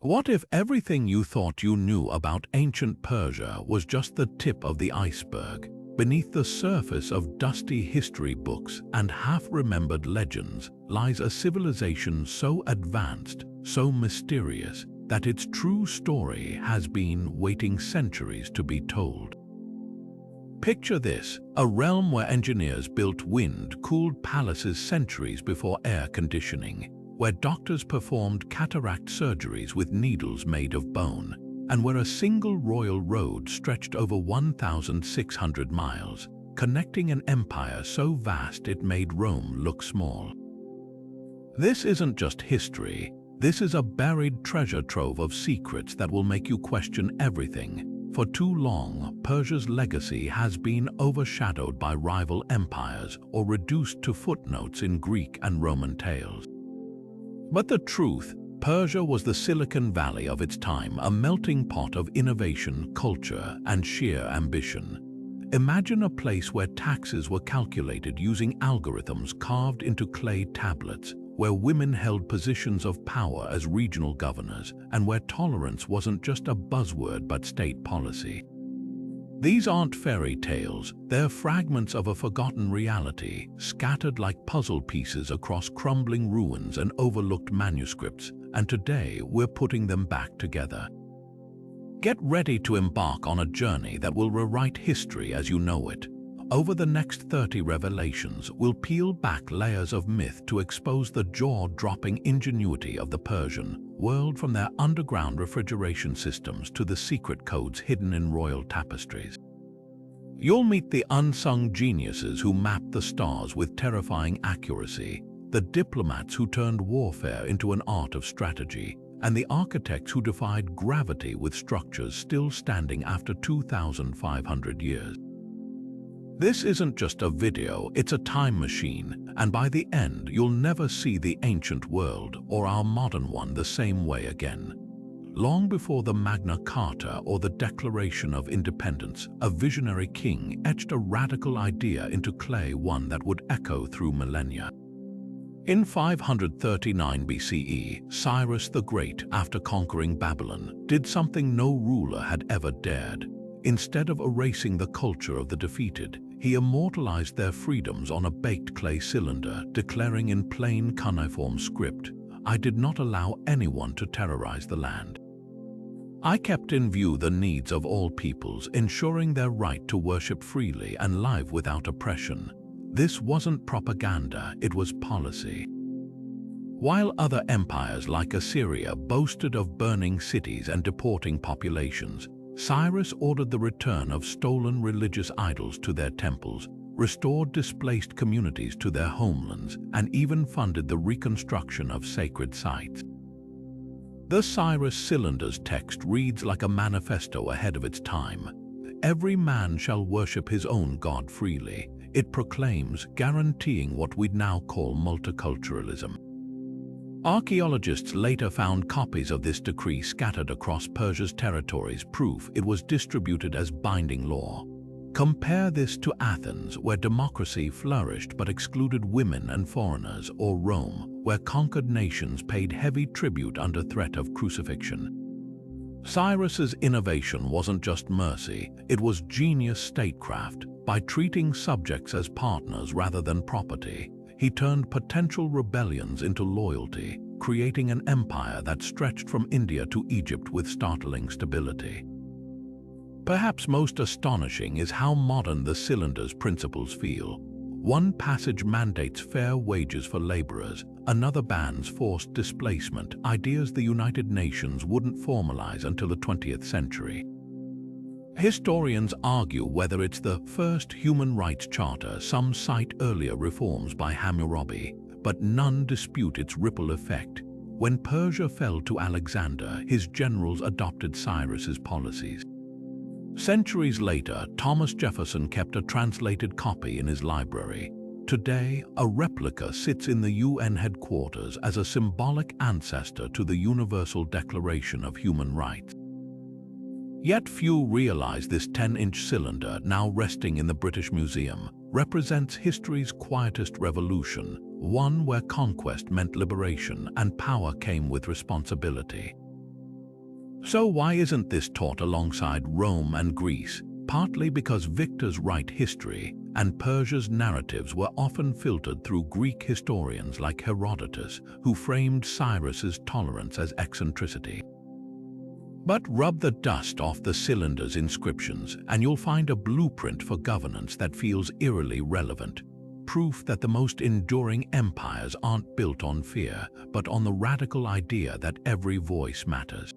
What if everything you thought you knew about ancient Persia was just the tip of the iceberg? Beneath the surface of dusty history books and half-remembered legends lies a civilization so advanced, so mysterious, that its true story has been waiting centuries to be told. Picture this, a realm where engineers built wind-cooled palaces centuries before air conditioning, where doctors performed cataract surgeries with needles made of bone, and where a single royal road stretched over 1,600 miles, connecting an empire so vast it made Rome look small. This isn't just history, this is a buried treasure trove of secrets that will make you question everything. For too long, Persia's legacy has been overshadowed by rival empires or reduced to footnotes in Greek and Roman tales. But the truth, Persia was the Silicon Valley of its time, a melting pot of innovation, culture, and sheer ambition. Imagine a place where taxes were calculated using algorithms carved into clay tablets, where women held positions of power as regional governors, and where tolerance wasn't just a buzzword but state policy. These aren't fairy tales, they're fragments of a forgotten reality, scattered like puzzle pieces across crumbling ruins and overlooked manuscripts, and today we're putting them back together. Get ready to embark on a journey that will rewrite history as you know it. Over the next 30 revelations, we'll peel back layers of myth to expose the jaw-dropping ingenuity of the Persian world, from their underground refrigeration systems to the secret codes hidden in royal tapestries. You'll meet the unsung geniuses who mapped the stars with terrifying accuracy, the diplomats who turned warfare into an art of strategy, and the architects who defied gravity with structures still standing after 2,500 years. This isn't just a video, it's a time machine, and by the end you'll never see the ancient world or our modern one the same way again. Long before the Magna Carta or the Declaration of Independence, a visionary king etched a radical idea into clay, one that would echo through millennia. In 539 BCE, Cyrus the Great, after conquering Babylon, did something no ruler had ever dared. Instead of erasing the culture of the defeated, he immortalized their freedoms on a baked clay cylinder, declaring in plain cuneiform script, "I did not allow anyone to terrorize the land. I kept in view the needs of all peoples, ensuring their right to worship freely and live without oppression." This wasn't propaganda, it was policy. While other empires like Assyria boasted of burning cities and deporting populations, Cyrus ordered the return of stolen religious idols to their temples, restored displaced communities to their homelands, and even funded the reconstruction of sacred sites. The Cyrus Cylinder's text reads like a manifesto ahead of its time. Every man shall worship his own God freely, it proclaims, guaranteeing what we'd now call multiculturalism. Archaeologists later found copies of this decree scattered across Persia's territories, proof it was distributed as binding law. Compare this to Athens, where democracy flourished but excluded women and foreigners, or Rome, where conquered nations paid heavy tribute under threat of crucifixion. Cyrus's innovation wasn't just mercy, it was genius statecraft. By treating subjects as partners rather than property, he turned potential rebellions into loyalty, creating an empire that stretched from India to Egypt with startling stability. Perhaps most astonishing is how modern the cylinder's principles feel. One passage mandates fair wages for laborers, another bans forced displacement, ideas the United Nations wouldn't formalize until the 20th century. Historians argue whether it's the first human rights charter, some cite earlier reforms by Hammurabi, but none dispute its ripple effect. When Persia fell to Alexander, his generals adopted Cyrus's policies. Centuries later, Thomas Jefferson kept a translated copy in his library. Today, a replica sits in the UN headquarters as a symbolic ancestor to the Universal Declaration of Human Rights. Yet few realize this 10-inch cylinder, now resting in the British Museum, represents history's quietest revolution, one where conquest meant liberation and power came with responsibility. So why isn't this taught alongside Rome and Greece? Partly because victors write history, and Persia's narratives were often filtered through Greek historians like Herodotus, who framed Cyrus's tolerance as eccentricity. But rub the dust off the cylinder's inscriptions, and you'll find a blueprint for governance that feels eerily relevant. Proof that the most enduring empires aren't built on fear, but on the radical idea that every voice matters.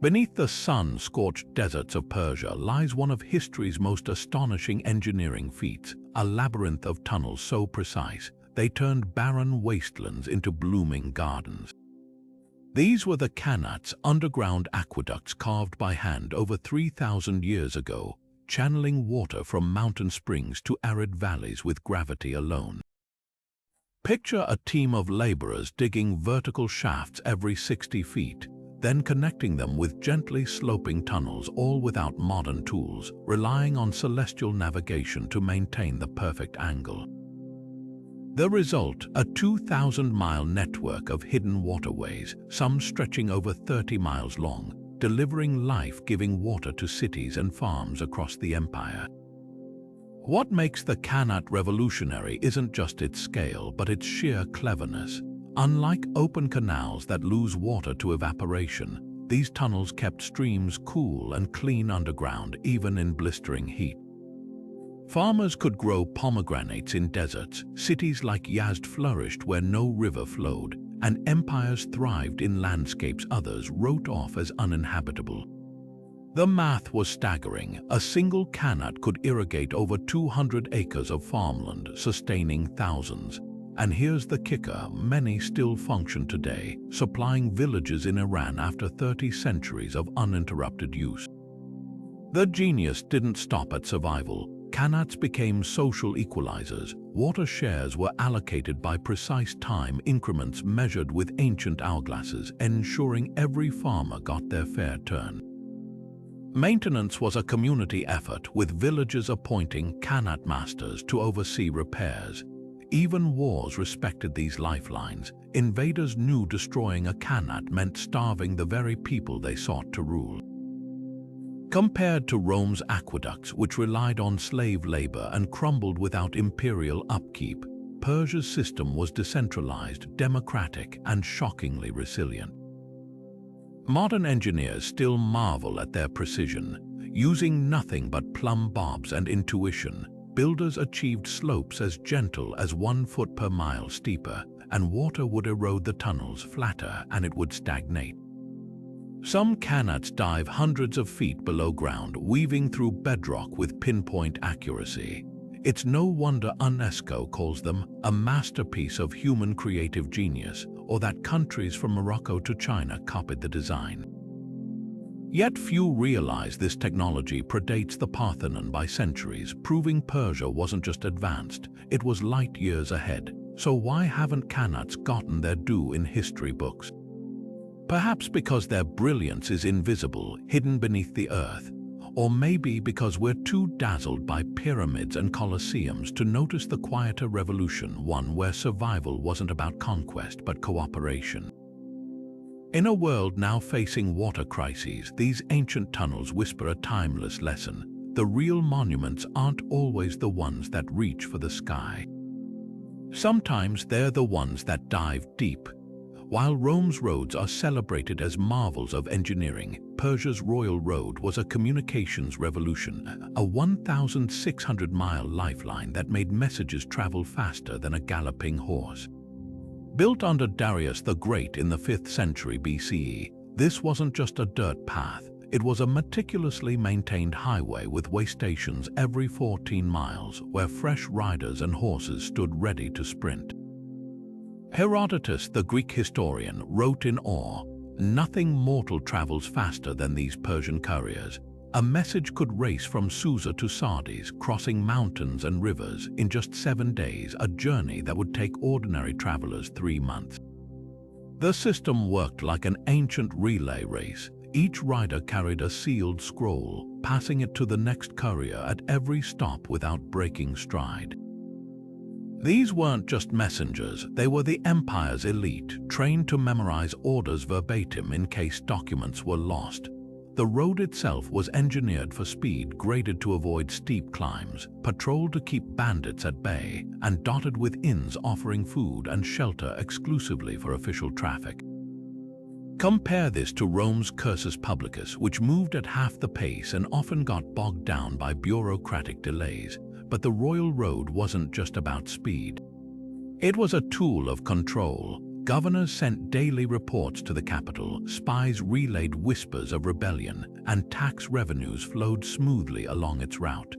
Beneath the sun-scorched deserts of Persia lies one of history's most astonishing engineering feats, a labyrinth of tunnels so precise they turned barren wastelands into blooming gardens. These were the qanats, underground aqueducts carved by hand over 3,000 years ago, channeling water from mountain springs to arid valleys with gravity alone. Picture a team of laborers digging vertical shafts every 60 feet, then connecting them with gently sloping tunnels, all without modern tools, relying on celestial navigation to maintain the perfect angle. The result, a 2,000-mile network of hidden waterways, some stretching over 30 miles long, delivering life-giving water to cities and farms across the empire. What makes the qanat revolutionary isn't just its scale, but its sheer cleverness. Unlike open canals that lose water to evaporation, these tunnels kept streams cool and clean underground, even in blistering heat. Farmers could grow pomegranates in deserts, cities like Yazd flourished where no river flowed, and empires thrived in landscapes others wrote off as uninhabitable. The math was staggering. A single qanat could irrigate over 200 acres of farmland, sustaining thousands. And here's the kicker, many still function today, supplying villages in Iran after 30 centuries of uninterrupted use. The genius didn't stop at survival. Qanats became social equalizers. Water shares were allocated by precise time increments measured with ancient hourglasses, ensuring every farmer got their fair turn. Maintenance was a community effort, with villagers appointing qanat masters to oversee repairs. Even wars respected these lifelines. Invaders knew destroying a qanat meant starving the very people they sought to rule. Compared to Rome's aqueducts, which relied on slave labor and crumbled without imperial upkeep, Persia's system was decentralized, democratic, and shockingly resilient. Modern engineers still marvel at their precision. Using nothing but plumb bobs and intuition, builders achieved slopes as gentle as 1 foot per mile steeper, and water would erode the tunnels flatter and it would stagnate. Some qanats dive hundreds of feet below ground, weaving through bedrock with pinpoint accuracy. It's no wonder UNESCO calls them a masterpiece of human creative genius, or that countries from Morocco to China copied the design. Yet few realize this technology predates the Parthenon by centuries, proving Persia wasn't just advanced, it was light years ahead. So why haven't qanats gotten their due in history books? Perhaps because their brilliance is invisible, hidden beneath the earth. Or maybe because we're too dazzled by pyramids and colosseums to notice the quieter revolution, one where survival wasn't about conquest but cooperation. In a world now facing water crises, these ancient tunnels whisper a timeless lesson. The real monuments aren't always the ones that reach for the sky. Sometimes they're the ones that dive deep. While Rome's roads are celebrated as marvels of engineering, Persia's royal road was a communications revolution, a 1,600-mile lifeline that made messages travel faster than a galloping horse. Built under Darius the Great in the 5th century BCE, this wasn't just a dirt path, it was a meticulously maintained highway with way stations every 14 miles where fresh riders and horses stood ready to sprint. Herodotus, the Greek historian, wrote in awe, "Nothing mortal travels faster than these Persian couriers. A message could race from Susa to Sardis, crossing mountains and rivers in just 7 days, a journey that would take ordinary travelers 3 months." The system worked like an ancient relay race. Each rider carried a sealed scroll, passing it to the next courier at every stop without breaking stride. These weren't just messengers, they were the empire's elite, trained to memorize orders verbatim in case documents were lost. The road itself was engineered for speed, graded to avoid steep climbs, patrolled to keep bandits at bay, and dotted with inns offering food and shelter exclusively for official traffic. Compare this to Rome's cursus publicus, which moved at half the pace and often got bogged down by bureaucratic delays. But the royal road wasn't just about speed. It was a tool of control. Governors sent daily reports to the capital, spies relayed whispers of rebellion, and tax revenues flowed smoothly along its route.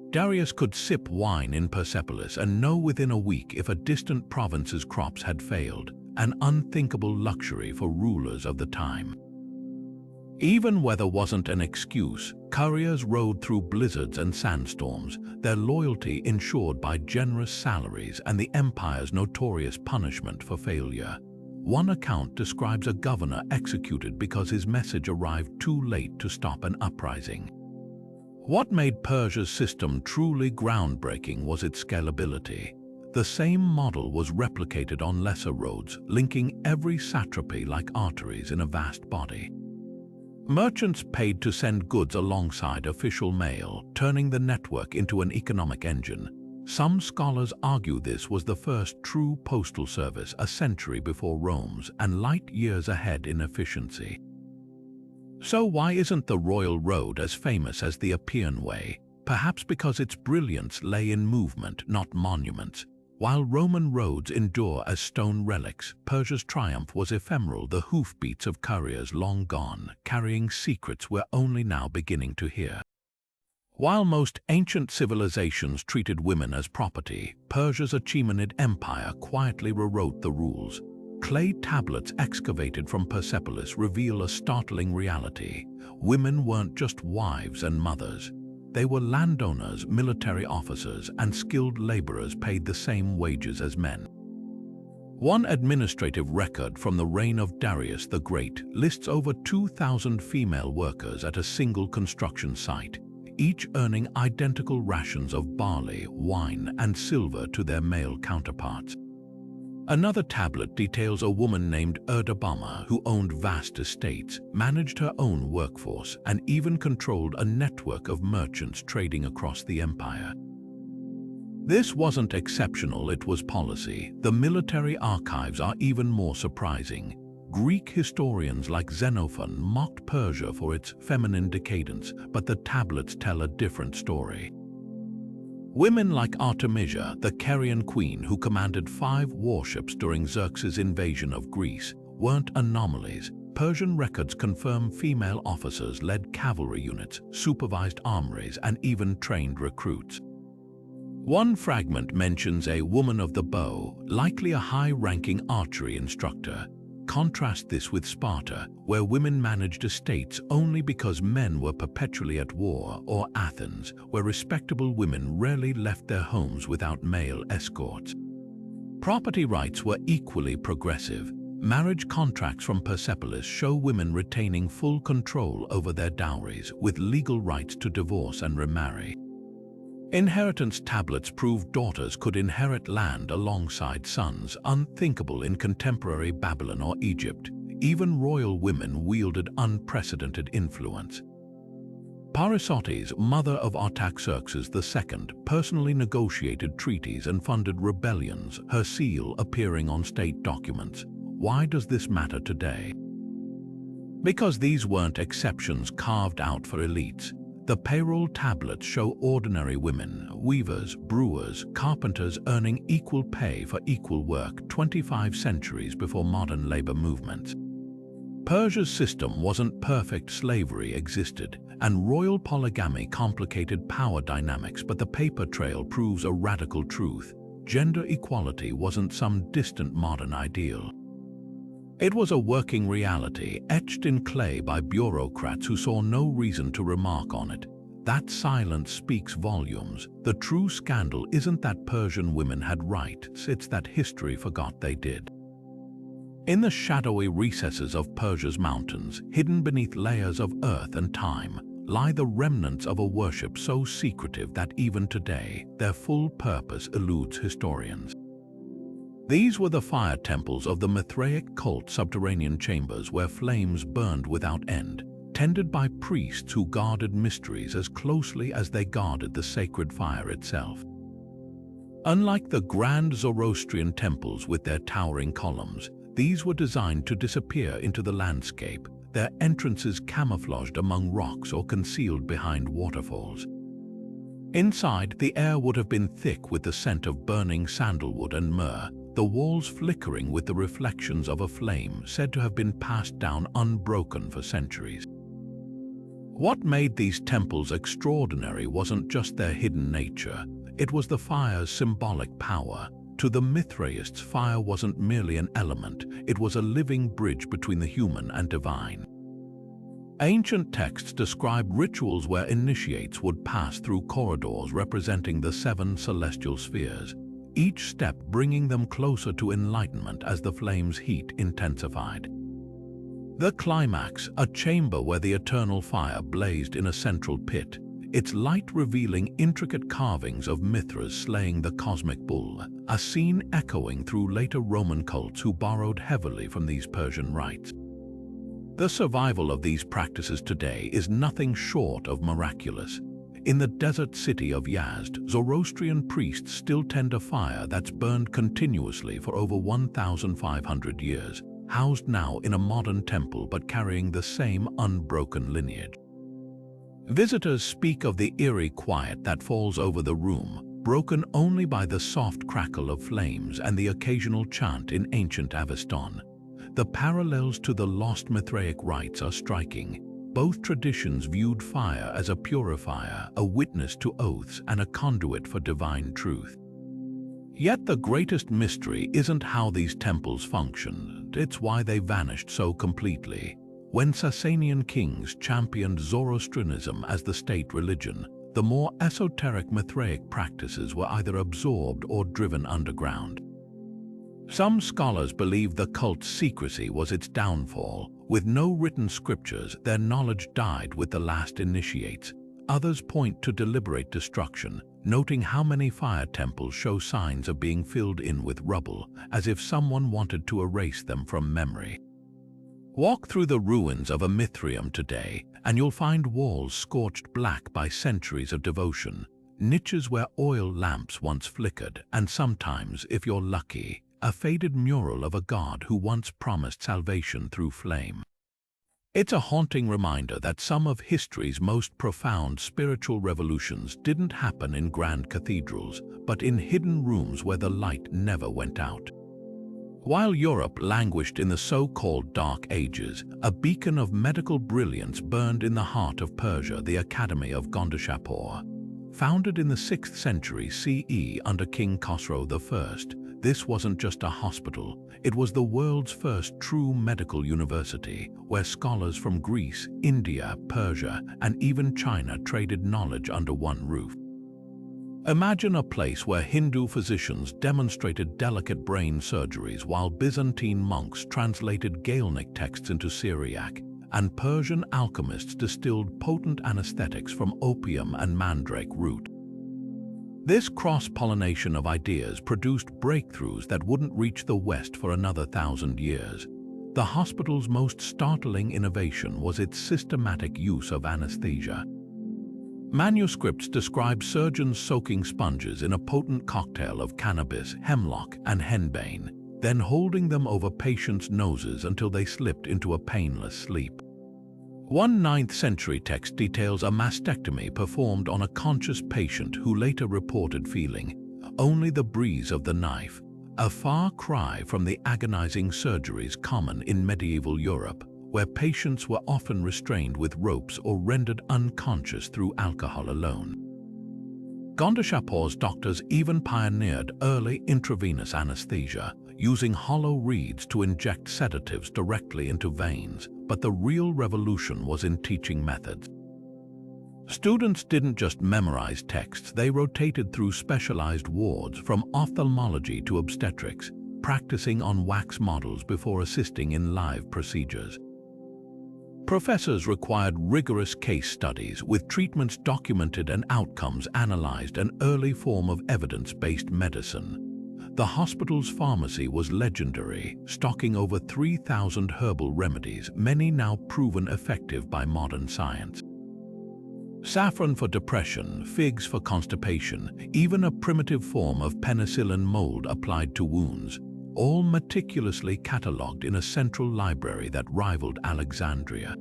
Darius could sip wine in Persepolis and know within a week if a distant province's crops had failed, an unthinkable luxury for rulers of the time. Even weather wasn't an excuse. Couriers rode through blizzards and sandstorms, their loyalty ensured by generous salaries and the empire's notorious punishment for failure. One account describes a governor executed because his message arrived too late to stop an uprising. What made Persia's system truly groundbreaking was its scalability. The same model was replicated on lesser roads, linking every satrapy like arteries in a vast body. Merchants paid to send goods alongside official mail, turning the network into an economic engine. Some scholars argue this was the first true postal service a century before Rome's and light years ahead in efficiency. So why isn't the Royal Road as famous as the Appian Way? Perhaps because its brilliance lay in movement, not monuments. While Roman roads endure as stone relics, Persia's triumph was ephemeral, the hoofbeats of couriers long gone, carrying secrets we're only now beginning to hear. While most ancient civilizations treated women as property, Persia's Achaemenid Empire quietly rewrote the rules. Clay tablets excavated from Persepolis reveal a startling reality. Women weren't just wives and mothers. They were landowners, military officers, and skilled laborers paid the same wages as men. One administrative record from the reign of Darius the Great lists over 2,000 female workers at a single construction site, each earning identical rations of barley, wine, and silver to their male counterparts. Another tablet details a woman named Erdabama who owned vast estates, managed her own workforce, and even controlled a network of merchants trading across the empire. This wasn't exceptional, it was policy. The military archives are even more surprising. Greek historians like Xenophon mocked Persia for its feminine decadence, but the tablets tell a different story. Women like Artemisia, the Carian queen who commanded 5 warships during Xerxes' invasion of Greece, weren't anomalies. Persian records confirm female officers led cavalry units, supervised armories, and even trained recruits. One fragment mentions a woman of the bow, likely a high-ranking archery instructor. Contrast this with Sparta, where women managed estates only because men were perpetually at war, or Athens, where respectable women rarely left their homes without male escorts. Property rights were equally progressive. Marriage contracts from Persepolis show women retaining full control over their dowries, with legal rights to divorce and remarry. Inheritance tablets proved daughters could inherit land alongside sons, unthinkable in contemporary Babylon or Egypt. Even royal women wielded unprecedented influence. Parysatis, mother of Artaxerxes II, personally negotiated treaties and funded rebellions, her seal appearing on state documents. Why does this matter today? Because these weren't exceptions carved out for elites. The payroll tablets show ordinary women, weavers, brewers, carpenters earning equal pay for equal work 25 centuries before modern labor movements. Persia's system wasn't perfect, slavery existed, and royal polygamy complicated power dynamics, but the paper trail proves a radical truth. Gender equality wasn't some distant modern ideal. It was a working reality, etched in clay by bureaucrats who saw no reason to remark on it. That silence speaks volumes. The true scandal isn't that Persian women had rights, it's that history forgot they did. In the shadowy recesses of Persia's mountains, hidden beneath layers of earth and time, lie the remnants of a worship so secretive that even today, their full purpose eludes historians. These were the fire temples of the Mithraic cult, subterranean chambers where flames burned without end, tended by priests who guarded mysteries as closely as they guarded the sacred fire itself. Unlike the grand Zoroastrian temples with their towering columns, these were designed to disappear into the landscape, their entrances camouflaged among rocks or concealed behind waterfalls. Inside, the air would have been thick with the scent of burning sandalwood and myrrh, the walls flickering with the reflections of a flame said to have been passed down unbroken for centuries. What made these temples extraordinary wasn't just their hidden nature, it was the fire's symbolic power. To the Mithraists, fire wasn't merely an element, it was a living bridge between the human and divine. Ancient texts describe rituals where initiates would pass through corridors representing the 7 celestial spheres, each step bringing them closer to enlightenment as the flame's heat intensified. The climax, a chamber where the eternal fire blazed in a central pit, its light revealing intricate carvings of Mithras slaying the cosmic bull, a scene echoing through later Roman cults who borrowed heavily from these Persian rites. The survival of these practices today is nothing short of miraculous. In the desert city of Yazd, Zoroastrian priests still tend a fire that's burned continuously for over 1,500 years, housed now in a modern temple but carrying the same unbroken lineage. Visitors speak of the eerie quiet that falls over the room, broken only by the soft crackle of flames and the occasional chant in ancient Avestan. The parallels to the lost Mithraic rites are striking. Both traditions viewed fire as a purifier, a witness to oaths, and a conduit for divine truth. Yet the greatest mystery isn't how these temples functioned, it's why they vanished so completely. When Sasanian kings championed Zoroastrianism as the state religion, the more esoteric Mithraic practices were either absorbed or driven underground. Some scholars believe the cult's secrecy was its downfall. With no written scriptures, their knowledge died with the last initiates. Others point to deliberate destruction, noting how many fire temples show signs of being filled in with rubble, as if someone wanted to erase them from memory. Walk through the ruins of a Mithraeum today, and you'll find walls scorched black by centuries of devotion, niches where oil lamps once flickered, and sometimes, if you're lucky, a faded mural of a god who once promised salvation through flame. It's a haunting reminder that some of history's most profound spiritual revolutions didn't happen in grand cathedrals, but in hidden rooms where the light never went out. While Europe languished in the so-called Dark Ages, a beacon of medical brilliance burned in the heart of Persia, the Academy of Gondeshapur. Founded in the 6th century CE under King Khosrow I, this wasn't just a hospital, it was the world's first true medical university, where scholars from Greece, India, Persia, and even China traded knowledge under one roof. Imagine a place where Hindu physicians demonstrated delicate brain surgeries while Byzantine monks translated Gaelic texts into Syriac, and Persian alchemists distilled potent anesthetics from opium and mandrake root. This cross-pollination of ideas produced breakthroughs that wouldn't reach the West for another 1,000 years. The hospital's most startling innovation was its systematic use of anesthesia. Manuscripts describe surgeons soaking sponges in a potent cocktail of cannabis, hemlock, and henbane, then holding them over patients' noses until they slipped into a painless sleep. One 9th century text details a mastectomy performed on a conscious patient who later reported feeling only the breeze of the knife, a far cry from the agonizing surgeries common in medieval Europe, where patients were often restrained with ropes or rendered unconscious through alcohol alone. Gondeshapur's doctors even pioneered early intravenous anesthesia, using hollow reeds to inject sedatives directly into veins, but the real revolution was in teaching methods. Students didn't just memorize texts, they rotated through specialized wards from ophthalmology to obstetrics, practicing on wax models before assisting in live procedures. Professors required rigorous case studies with treatments documented and outcomes analyzed, an early form of evidence-based medicine. The hospital's pharmacy was legendary, stocking over 3,000 herbal remedies, many now proven effective by modern science. Saffron for depression, figs for constipation, even a primitive form of penicillin mold applied to wounds, all meticulously catalogued in a central library that rivaled Alexandria.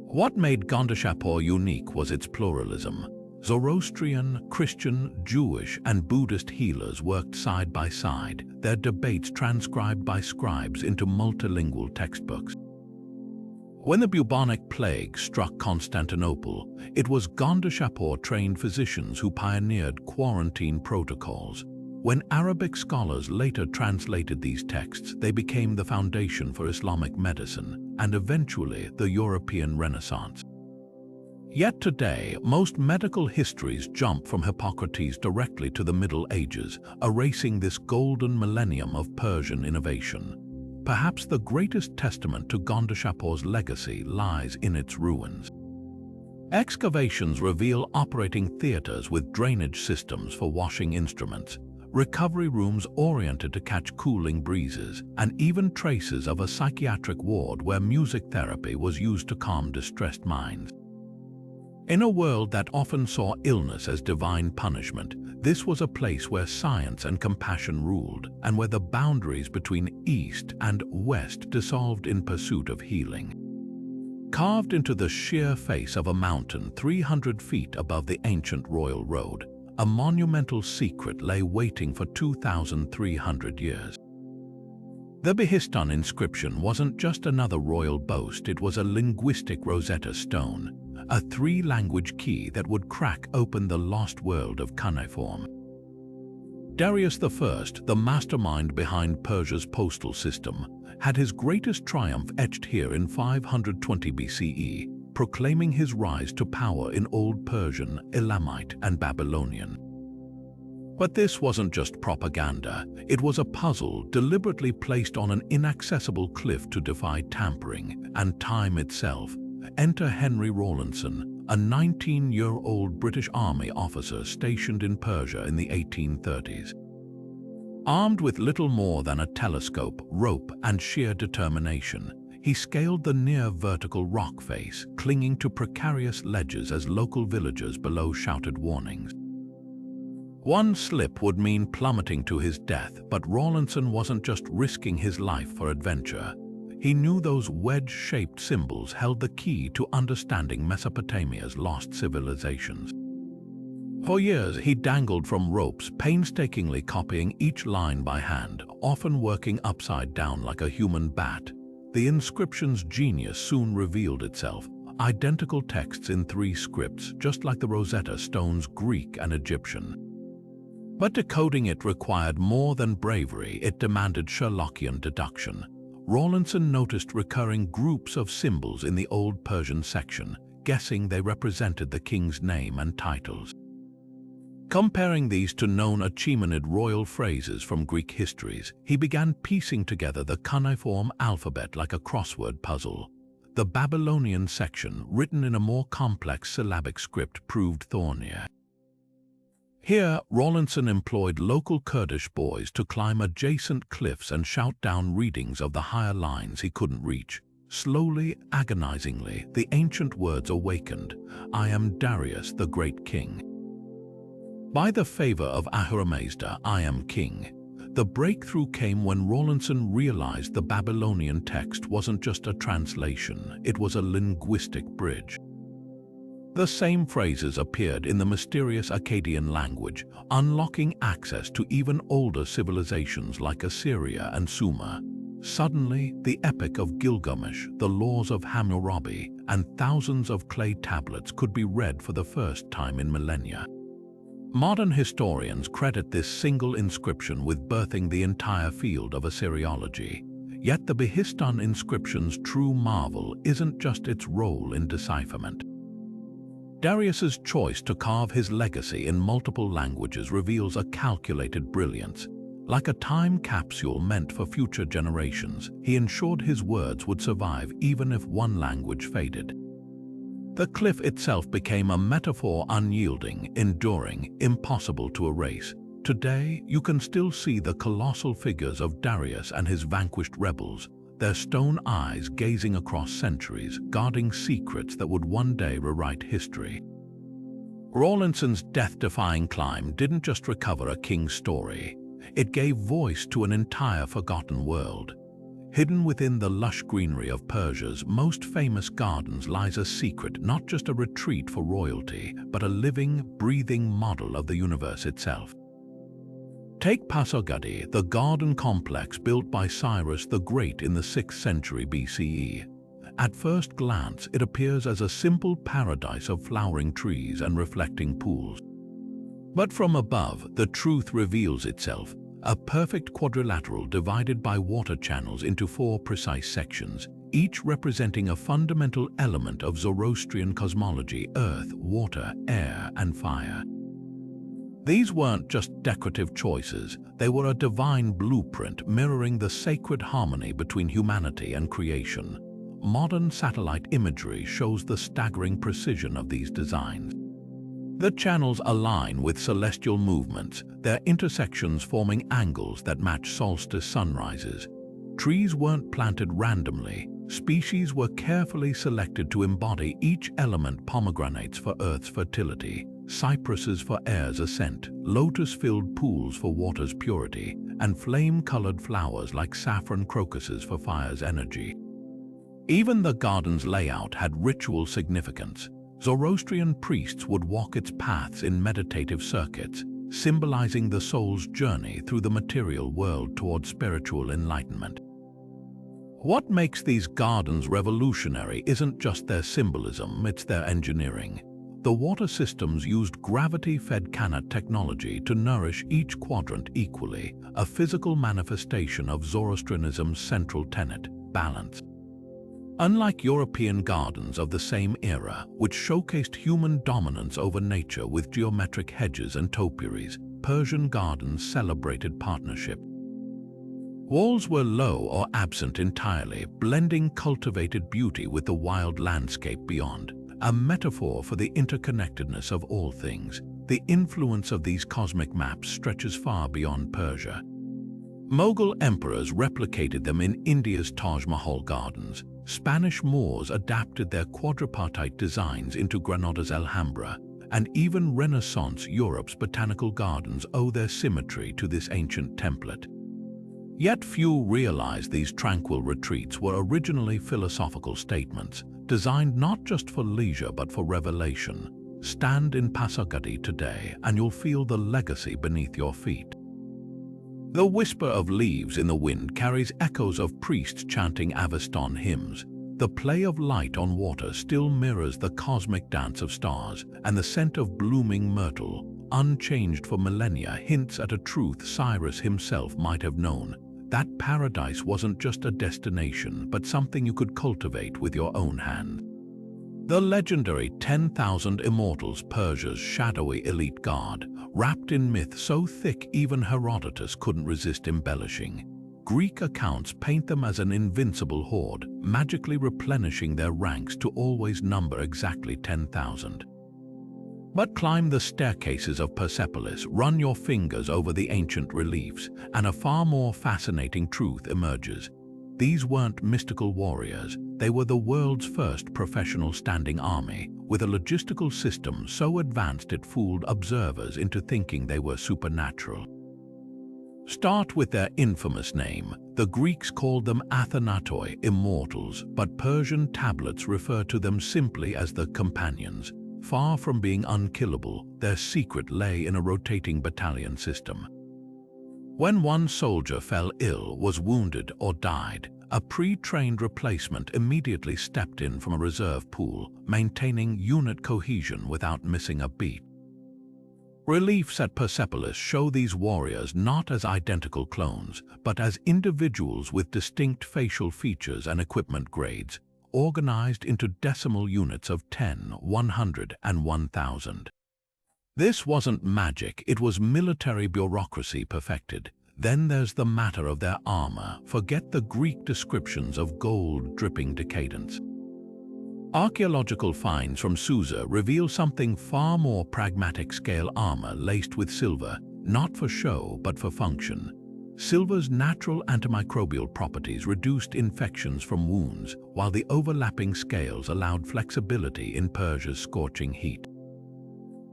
What made Gondeshapur unique was its pluralism. Zoroastrian, Christian, Jewish, and Buddhist healers worked side by side, their debates transcribed by scribes into multilingual textbooks. When the bubonic plague struck Constantinople, it was Gondeshapur-trained physicians who pioneered quarantine protocols. When Arabic scholars later translated these texts, they became the foundation for Islamic medicine and eventually the European Renaissance. Yet today, most medical histories jump from Hippocrates directly to the Middle Ages, erasing this golden millennium of Persian innovation. Perhaps the greatest testament to Gondeshapur's legacy lies in its ruins. Excavations reveal operating theaters with drainage systems for washing instruments, recovery rooms oriented to catch cooling breezes, and even traces of a psychiatric ward where music therapy was used to calm distressed minds. In a world that often saw illness as divine punishment, this was a place where science and compassion ruled, and where the boundaries between East and West dissolved in pursuit of healing. Carved into the sheer face of a mountain 300 feet above the ancient royal road, a monumental secret lay waiting for 2,300 years. The Behistun inscription wasn't just another royal boast, it was a linguistic Rosetta Stone, a three-language key that would crack open the lost world of cuneiform. Darius I, the mastermind behind Persia's postal system, had his greatest triumph etched here in 520 BCE, proclaiming his rise to power in Old Persian, Elamite, and Babylonian. But this wasn't just propaganda, it was a puzzle deliberately placed on an inaccessible cliff to defy tampering and time itself. Enter Henry Rawlinson, a 19-year-old British Army officer stationed in Persia in the 1830s. Armed with little more than a telescope, rope, and sheer determination, he scaled the near-vertical rock face, clinging to precarious ledges as local villagers below shouted warnings. One slip would mean plummeting to his death, but Rawlinson wasn't just risking his life for adventure. He knew those wedge-shaped symbols held the key to understanding Mesopotamia's lost civilizations. For years, he dangled from ropes, painstakingly copying each line by hand, often working upside down like a human bat. The inscription's genius soon revealed itself, identical texts in three scripts, just like the Rosetta Stone's Greek and Egyptian. But decoding it required more than bravery, it demanded Sherlockian deduction. Rawlinson noticed recurring groups of symbols in the Old Persian section, guessing they represented the king's name and titles. Comparing these to known Achaemenid royal phrases from Greek histories, he began piecing together the cuneiform alphabet like a crossword puzzle. The Babylonian section, written in a more complex syllabic script, proved thornier. Here, Rawlinson employed local Kurdish boys to climb adjacent cliffs and shout down readings of the higher lines he couldn't reach. Slowly, agonizingly, the ancient words awakened, "I am Darius, the great king." By the favor of Ahura-Mazda, I am king. The breakthrough came when Rawlinson realized the Babylonian text wasn't just a translation, it was a linguistic bridge. The same phrases appeared in the mysterious Akkadian language, unlocking access to even older civilizations like Assyria and Sumer. Suddenly, the Epic of Gilgamesh, the Laws of Hammurabi, and thousands of clay tablets could be read for the first time in millennia. Modern historians credit this single inscription with birthing the entire field of Assyriology. Yet the Behistun inscription's true marvel isn't just its role in decipherment. Darius's choice to carve his legacy in multiple languages reveals a calculated brilliance. Like a time capsule meant for future generations, he ensured his words would survive even if one language faded. The cliff itself became a metaphor, unyielding, enduring, impossible to erase. Today, you can still see the colossal figures of Darius and his vanquished rebels, their stone eyes gazing across centuries, guarding secrets that would one day rewrite history. Rawlinson's death-defying climb didn't just recover a king's story, it gave voice to an entire forgotten world. Hidden within the lush greenery of Persia's most famous gardens lies a secret, not just a retreat for royalty, but a living, breathing model of the universe itself. Take Pasargadae, the garden complex built by Cyrus the Great in the 6th century BCE. At first glance, it appears as a simple paradise of flowering trees and reflecting pools. But from above, the truth reveals itself. A perfect quadrilateral divided by water channels into 4 precise sections, each representing a fundamental element of Zoroastrian cosmology: earth, water, air, and fire. These weren't just decorative choices, they were a divine blueprint mirroring the sacred harmony between humanity and creation. Modern satellite imagery shows the staggering precision of these designs. The channels align with celestial movements, their intersections forming angles that match solstice sunrises. Trees weren't planted randomly. Species were carefully selected to embody each element: pomegranates for Earth's fertility, cypresses for air's ascent, lotus-filled pools for water's purity, and flame-colored flowers like saffron crocuses for fire's energy. Even the garden's layout had ritual significance. Zoroastrian priests would walk its paths in meditative circuits, symbolizing the soul's journey through the material world toward spiritual enlightenment. What makes these gardens revolutionary isn't just their symbolism, it's their engineering. The water systems used gravity-fed qanat technology to nourish each quadrant equally, a physical manifestation of Zoroastrianism's central tenet: balance. Unlike European gardens of the same era, which showcased human dominance over nature with geometric hedges and topiaries, Persian gardens celebrated partnership. Walls were low or absent entirely, blending cultivated beauty with the wild landscape beyond, a metaphor for the interconnectedness of all things. The influence of these cosmic maps stretches far beyond Persia. Mughal emperors replicated them in India's Taj Mahal gardens. Spanish Moors adapted their quadripartite designs into Granada's Alhambra, and even Renaissance Europe's botanical gardens owe their symmetry to this ancient template. Yet few realize these tranquil retreats were originally philosophical statements, designed not just for leisure but for revelation. Stand in Pasargadae today and you'll feel the legacy beneath your feet. The whisper of leaves in the wind carries echoes of priests chanting Avestan hymns. The play of light on water still mirrors the cosmic dance of stars, and the scent of blooming myrtle, unchanged for millennia, hints at a truth Cyrus himself might have known: that paradise wasn't just a destination, but something you could cultivate with your own hand. The legendary 10,000 Immortals, Persia's shadowy elite guard, wrapped in myth so thick even Herodotus couldn't resist embellishing. Greek accounts paint them as an invincible horde, magically replenishing their ranks to always number exactly 10,000. But climb the staircases of Persepolis, run your fingers over the ancient reliefs, and a far more fascinating truth emerges. These weren't mystical warriors, they were the world's first professional standing army, with a logistical system so advanced it fooled observers into thinking they were supernatural. Start with their infamous name. The Greeks called them Athenatoi, immortals, but Persian tablets refer to them simply as the companions. Far from being unkillable, their secret lay in a rotating battalion system. When one soldier fell ill, was wounded, or died, a pre-trained replacement immediately stepped in from a reserve pool, maintaining unit cohesion without missing a beat. Reliefs at Persepolis show these warriors not as identical clones, but as individuals with distinct facial features and equipment grades, organized into decimal units of 10, 100, and 1,000. This wasn't magic, it was military bureaucracy perfected. Then there's the matter of their armor. Forget the Greek descriptions of gold-dripping decadence. Archaeological finds from Susa reveal something far more pragmatic: scale armor laced with silver, not for show but for function. Silver's natural antimicrobial properties reduced infections from wounds, while the overlapping scales allowed flexibility in Persia's scorching heat.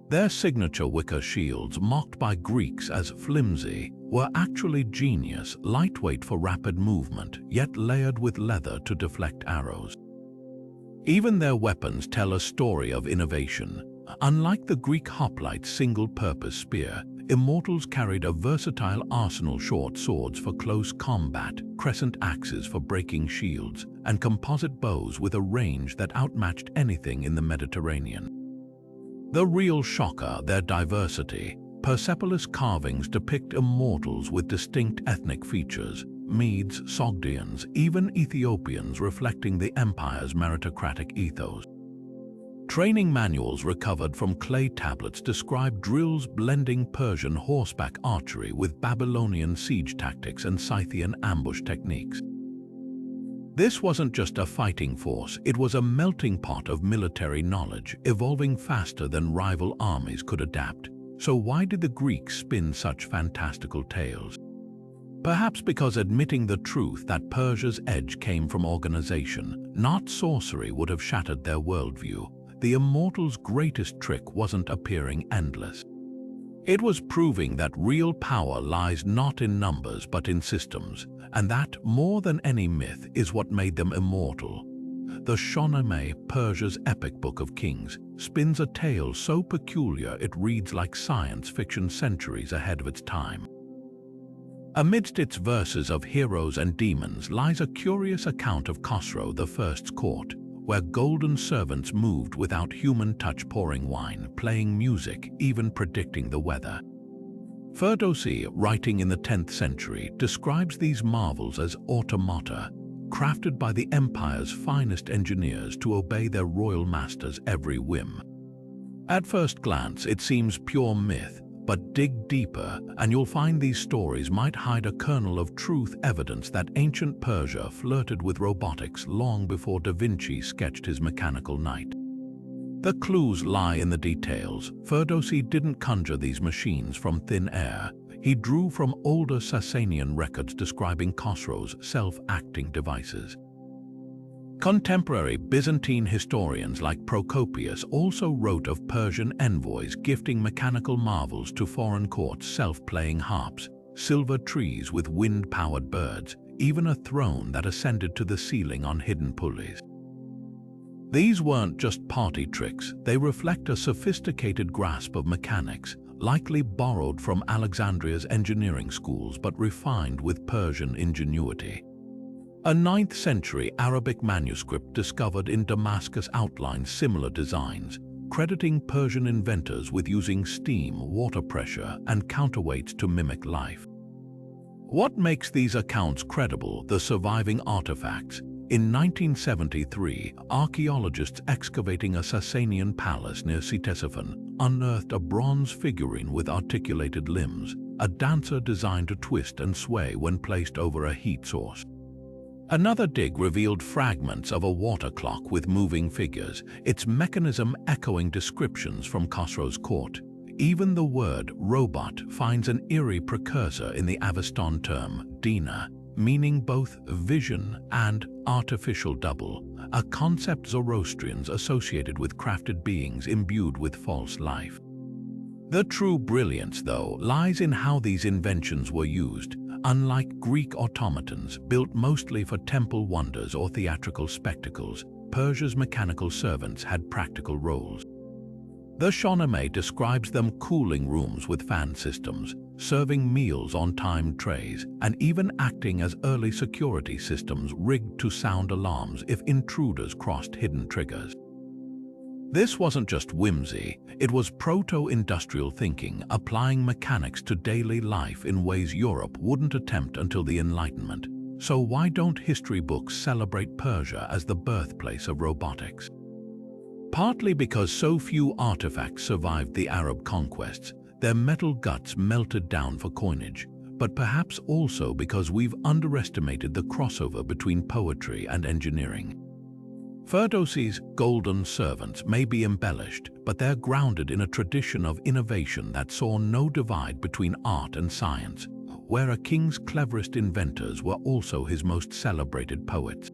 Their signature wicker shields, mocked by Greeks as flimsy, were actually genius, lightweight for rapid movement, yet layered with leather to deflect arrows. Even their weapons tell a story of innovation. Unlike the Greek hoplite's single-purpose spear, Immortals carried a versatile arsenal: short swords for close combat, crescent axes for breaking shields, and composite bows with a range that outmatched anything in the Mediterranean. The real shocker, their diversity. Persepolis carvings depict Immortals with distinct ethnic features: Medes, Sogdians, even Ethiopians, reflecting the empire's meritocratic ethos. Training manuals recovered from clay tablets describe drills blending Persian horseback archery with Babylonian siege tactics and Scythian ambush techniques. This wasn't just a fighting force, it was a melting pot of military knowledge, evolving faster than rival armies could adapt. So why did the Greeks spin such fantastical tales? Perhaps because admitting the truth that Persia's edge came from organization, not sorcery, would have shattered their worldview. The Immortals' greatest trick wasn't appearing endless. It was proving that real power lies not in numbers but in systems, and that, more than any myth, is what made them immortal. The Shahnameh, Persia's epic book of kings, spins a tale so peculiar it reads like science fiction centuries ahead of its time. Amidst its verses of heroes and demons lies a curious account of Khosrow I's court, where golden servants moved without human touch, pouring wine, playing music, even predicting the weather. Ferdowsi, writing in the 10th century, describes these marvels as automata, crafted by the empire's finest engineers to obey their royal master's every whim. At first glance, it seems pure myth, but dig deeper and you'll find these stories might hide a kernel of truth, evidence that ancient Persia flirted with robotics long before Da Vinci sketched his mechanical knight. The clues lie in the details. Ferdowsi didn't conjure these machines from thin air. He drew from older Sasanian records describing Khosrow's self-acting devices. Contemporary Byzantine historians like Procopius also wrote of Persian envoys gifting mechanical marvels to foreign courts: self-playing harps, silver trees with wind-powered birds, even a throne that ascended to the ceiling on hidden pulleys. These weren't just party tricks, they reflect a sophisticated grasp of mechanics, likely borrowed from Alexandria's engineering schools but refined with Persian ingenuity. A 9th century Arabic manuscript discovered in Damascus outlines similar designs, crediting Persian inventors with using steam, water pressure, and counterweights to mimic life. What makes these accounts credible? The surviving artifacts. In 1973, archaeologists excavating a Sasanian palace near Ctesiphon unearthed a bronze figurine with articulated limbs, a dancer designed to twist and sway when placed over a heat source. Another dig revealed fragments of a water clock with moving figures, its mechanism echoing descriptions from Khosrow's court. Even the word robot finds an eerie precursor in the Avestan term dina, meaning both vision and artificial double, a concept Zoroastrians associated with crafted beings imbued with false life. The true brilliance, though, lies in how these inventions were used. Unlike Greek automatons, built mostly for temple wonders or theatrical spectacles, Persia's mechanical servants had practical roles. The Shahnameh describes them cooling rooms with fan systems, serving meals on timed trays, and even acting as early security systems rigged to sound alarms if intruders crossed hidden triggers. This wasn't just whimsy, it was proto-industrial thinking, applying mechanics to daily life in ways Europe wouldn't attempt until the Enlightenment. So why don't history books celebrate Persia as the birthplace of robotics? Partly because so few artifacts survived the Arab conquests, their metal guts melted down for coinage. but perhaps also because we've underestimated the crossover between poetry and engineering. Ferdowsi's golden servants may be embellished, but they're grounded in a tradition of innovation that saw no divide between art and science, where a king's cleverest inventors were also his most celebrated poets.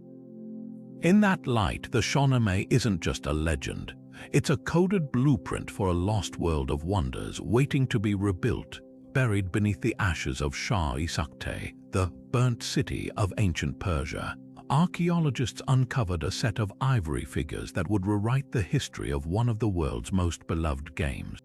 In that light, the Shahnameh isn't just a legend. It's a coded blueprint for a lost world of wonders waiting to be rebuilt, buried beneath the ashes of Shah-i-Sukhteh, the burnt city of ancient Persia. Archaeologists uncovered a set of ivory figures that would rewrite the history of one of the world's most beloved games.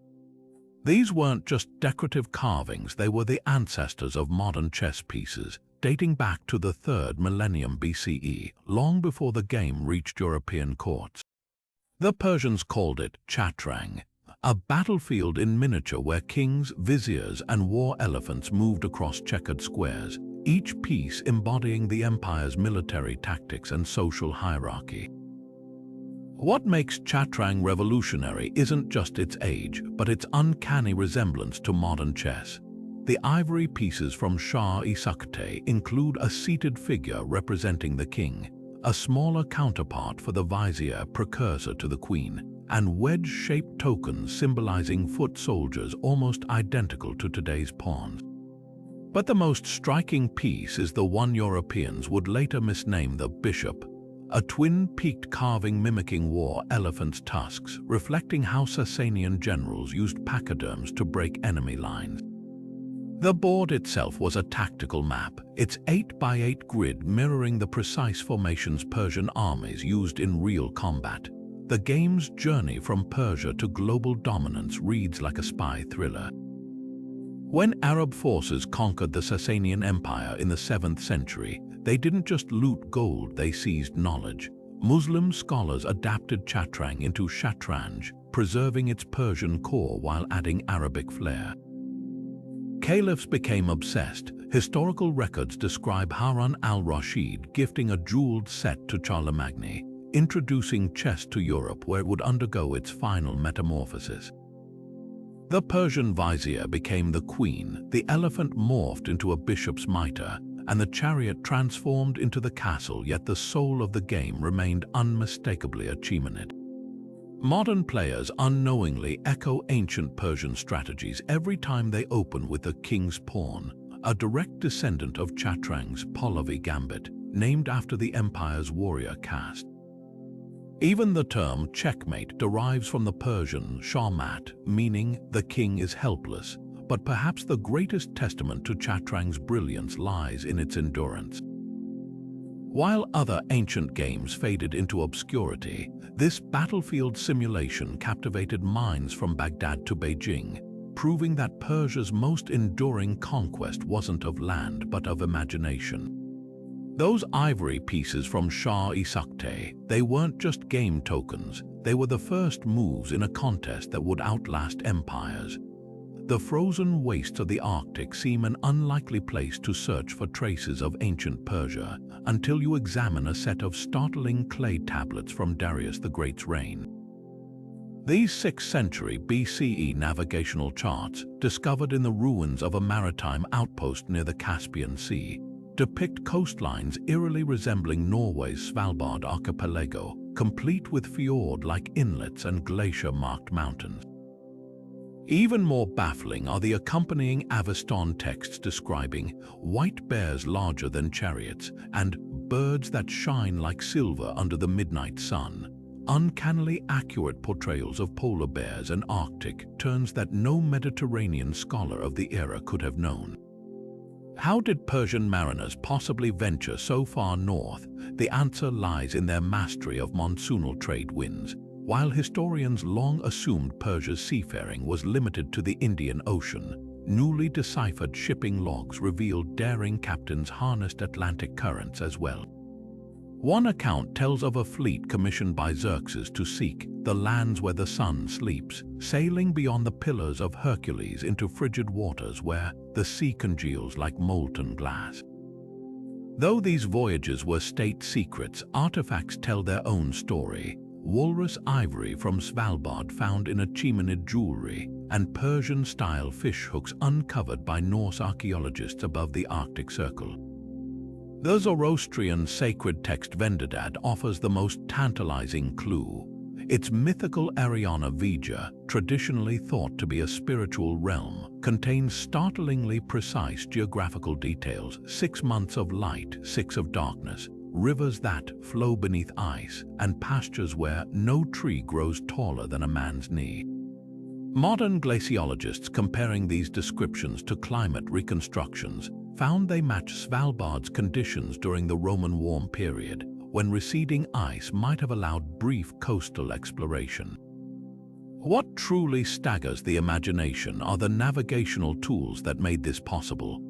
These weren't just decorative carvings, they were the ancestors of modern chess pieces, dating back to the 3rd millennium BCE, long before the game reached European courts. The Persians called it chatrang, a battlefield in miniature where kings, viziers, and war elephants moved across checkered squares, each piece embodying the empire's military tactics and social hierarchy. What makes chatrang revolutionary isn't just its age, but its uncanny resemblance to modern chess. The ivory pieces from Shah-i-Sukhteh include a seated figure representing the king, a smaller counterpart for the vizier precursor to the queen, and wedge-shaped tokens symbolizing foot soldiers almost identical to today's pawns. But the most striking piece is the one Europeans would later misname the bishop, a twin-peaked carving mimicking war elephant's tusks, reflecting how Sasanian generals used pachyderms to break enemy lines. The board itself was a tactical map, its 8x8 grid mirroring the precise formations Persian armies used in real combat. The game's journey from Persia to global dominance reads like a spy thriller. When Arab forces conquered the Sasanian Empire in the 7th century, they didn't just loot gold, they seized knowledge. Muslim scholars adapted chatrang into shatranj, preserving its Persian core while adding Arabic flair. Caliphs became obsessed. Historical records describe Harun al-Rashid gifting a jeweled set to Charlemagne, introducing chess to Europe where it would undergo its final metamorphosis. The Persian vizier became the queen, the elephant morphed into a bishop's mitre, and the chariot transformed into the castle, yet the soul of the game remained unmistakably Achaemenid. Modern players unknowingly echo ancient Persian strategies every time they open with the king's pawn, a direct descendant of chatrang's Pahlavi gambit, named after the empire's warrior caste. Even the term checkmate derives from the Persian shahmat, meaning the king is helpless, but perhaps the greatest testament to chatrang's brilliance lies in its endurance. While other ancient games faded into obscurity, this battlefield simulation captivated minds from Baghdad to Beijing, proving that Persia's most enduring conquest wasn't of land but of imagination. Those ivory pieces from Shah-i-Sukhteh, they weren't just game tokens, they were the first moves in a contest that would outlast empires. The frozen wastes of the Arctic seem an unlikely place to search for traces of ancient Persia until you examine a set of startling clay tablets from Darius the Great's reign. These 6th century BCE navigational charts, discovered in the ruins of a maritime outpost near the Caspian Sea, depict coastlines eerily resembling Norway's Svalbard archipelago, complete with fjord-like inlets and glacier-marked mountains. Even more baffling are the accompanying Avestan texts describing white bears larger than chariots and birds that shine like silver under the midnight sun, uncannily accurate portrayals of polar bears and Arctic terns that no Mediterranean scholar of the era could have known. How did Persian mariners possibly venture so far north? The answer lies in their mastery of monsoonal trade winds. While historians long assumed Persia's seafaring was limited to the Indian Ocean, newly deciphered shipping logs revealed daring captains harnessed Atlantic currents as well. One account tells of a fleet commissioned by Xerxes to seek the lands where the sun sleeps, sailing beyond the Pillars of Hercules into frigid waters where the sea congeals like molten glass. Though these voyages were state secrets, artifacts tell their own story. walrus ivory from Svalbard found in Achaemenid jewelry, and Persian-style fish hooks uncovered by Norse archaeologists above the Arctic Circle. The Zoroastrian sacred text Vendidad offers the most tantalizing clue. Its mythical Ariana Vija, traditionally thought to be a spiritual realm, contains startlingly precise geographical details: 6 months of light, 6 of darkness, rivers that flow beneath ice, and pastures where no tree grows taller than a man's knee. Modern glaciologists, comparing these descriptions to climate reconstructions, found they match Svalbard's conditions during the Roman warm period, when receding ice might have allowed brief coastal exploration. What truly staggers the imagination are the navigational tools that made this possible.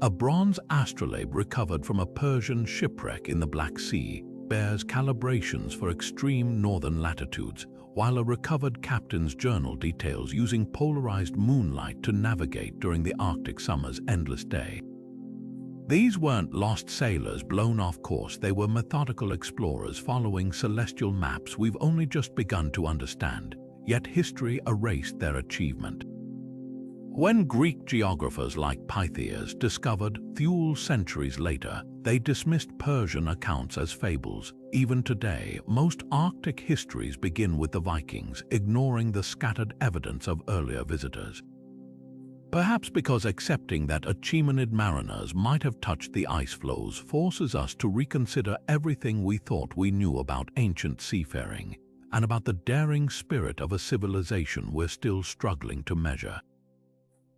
A bronze astrolabe recovered from a Persian shipwreck in the Black Sea bears calibrations for extreme northern latitudes, while a recovered captain's journal details using polarized moonlight to navigate during the Arctic summer's endless day. These weren't lost sailors blown off course, they were methodical explorers following celestial maps we've only just begun to understand, yet history erased their achievement. When Greek geographers like Pytheas discovered Thule centuries later, they dismissed Persian accounts as fables. Even today, most Arctic histories begin with the Vikings, ignoring the scattered evidence of earlier visitors. Perhaps because accepting that Achaemenid mariners might have touched the ice floes forces us to reconsider everything we thought we knew about ancient seafaring, and about the daring spirit of a civilization we're still struggling to measure.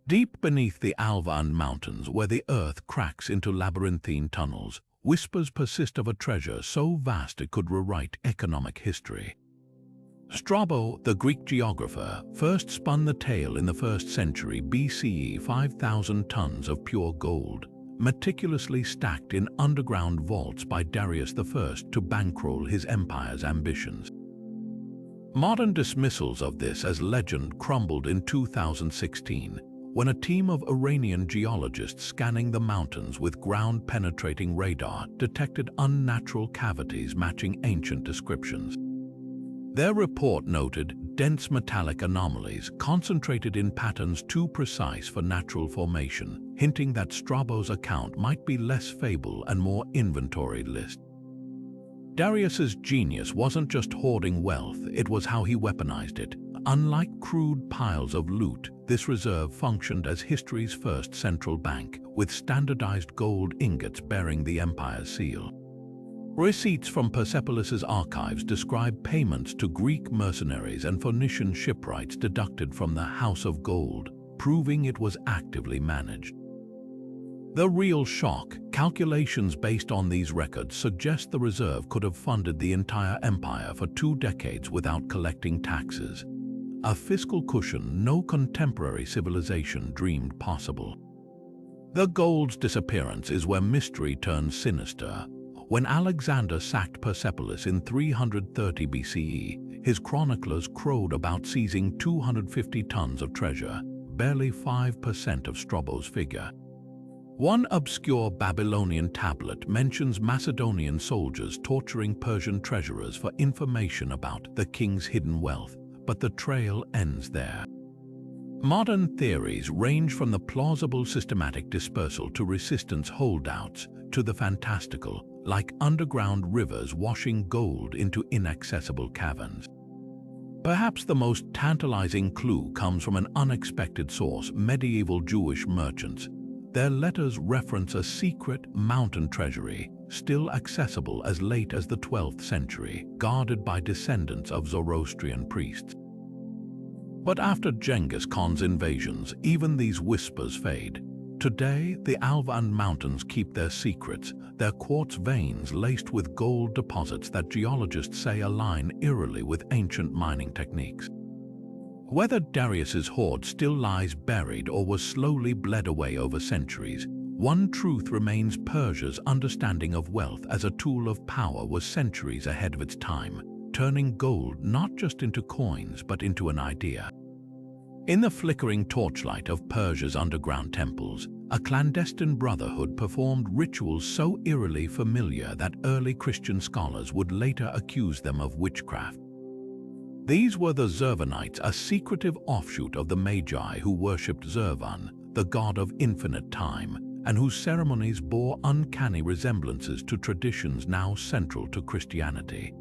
Deep beneath the Alvan Mountains, where the earth cracks into labyrinthine tunnels, whispers persist of a treasure so vast it could rewrite economic history. Strabo, the Greek geographer, first spun the tale in the 1st century BCE. 5,000 tons of pure gold, meticulously stacked in underground vaults by Darius I to bankroll his empire's ambitions. Modern dismissals of this as legend crumbled in 2016, when a team of Iranian geologists scanning the mountains with ground-penetrating radar detected unnatural cavities matching ancient descriptions. Their report noted dense metallic anomalies concentrated in patterns too precise for natural formation, hinting that Strabo's account might be less fable and more inventory list. Darius's genius wasn't just hoarding wealth, it was how he weaponized it. Unlike crude piles of loot, this reserve functioned as history's first central bank, with standardized gold ingots bearing the empire's seal. Receipts from Persepolis's archives describe payments to Greek mercenaries and Phoenician shipwrights deducted from the House of Gold, proving it was actively managed. The real shock: calculations based on these records suggest the reserve could have funded the entire empire for 2 decades without collecting taxes. A fiscal cushion no contemporary civilization dreamed possible. The gold's disappearance is where mystery turns sinister. When Alexander sacked Persepolis in 330 BCE, his chroniclers crowed about seizing 250 tons of treasure, barely 5% of Strabo's figure. One obscure Babylonian tablet mentions Macedonian soldiers torturing Persian treasurers for information about the king's hidden wealth, but the trail ends there. Modern theories range from the plausible systematic dispersal to resistance holdouts to the fantastical, like underground rivers washing gold into inaccessible caverns. Perhaps the most tantalizing clue comes from an unexpected source: medieval Jewish merchants. Their letters reference a secret mountain treasury, still accessible as late as the 12th century, guarded by descendants of Zoroastrian priests. But after Genghis Khan's invasions, even these whispers fade. Today, the Alvan Mountains keep their secrets, their quartz veins laced with gold deposits that geologists say align eerily with ancient mining techniques. Whether Darius's hoard still lies buried or was slowly bled away over centuries, one truth remains: Persia's understanding of wealth as a tool of power was centuries ahead of its time, turning gold not just into coins but into an idea. In the flickering torchlight of Persia's underground temples, a clandestine brotherhood performed rituals so eerily familiar that early Christian scholars would later accuse them of witchcraft. These were the Zervanites, a secretive offshoot of the Magi who worshipped Zervan, the god of infinite time, and whose ceremonies bore uncanny resemblances to traditions now central to Christianity.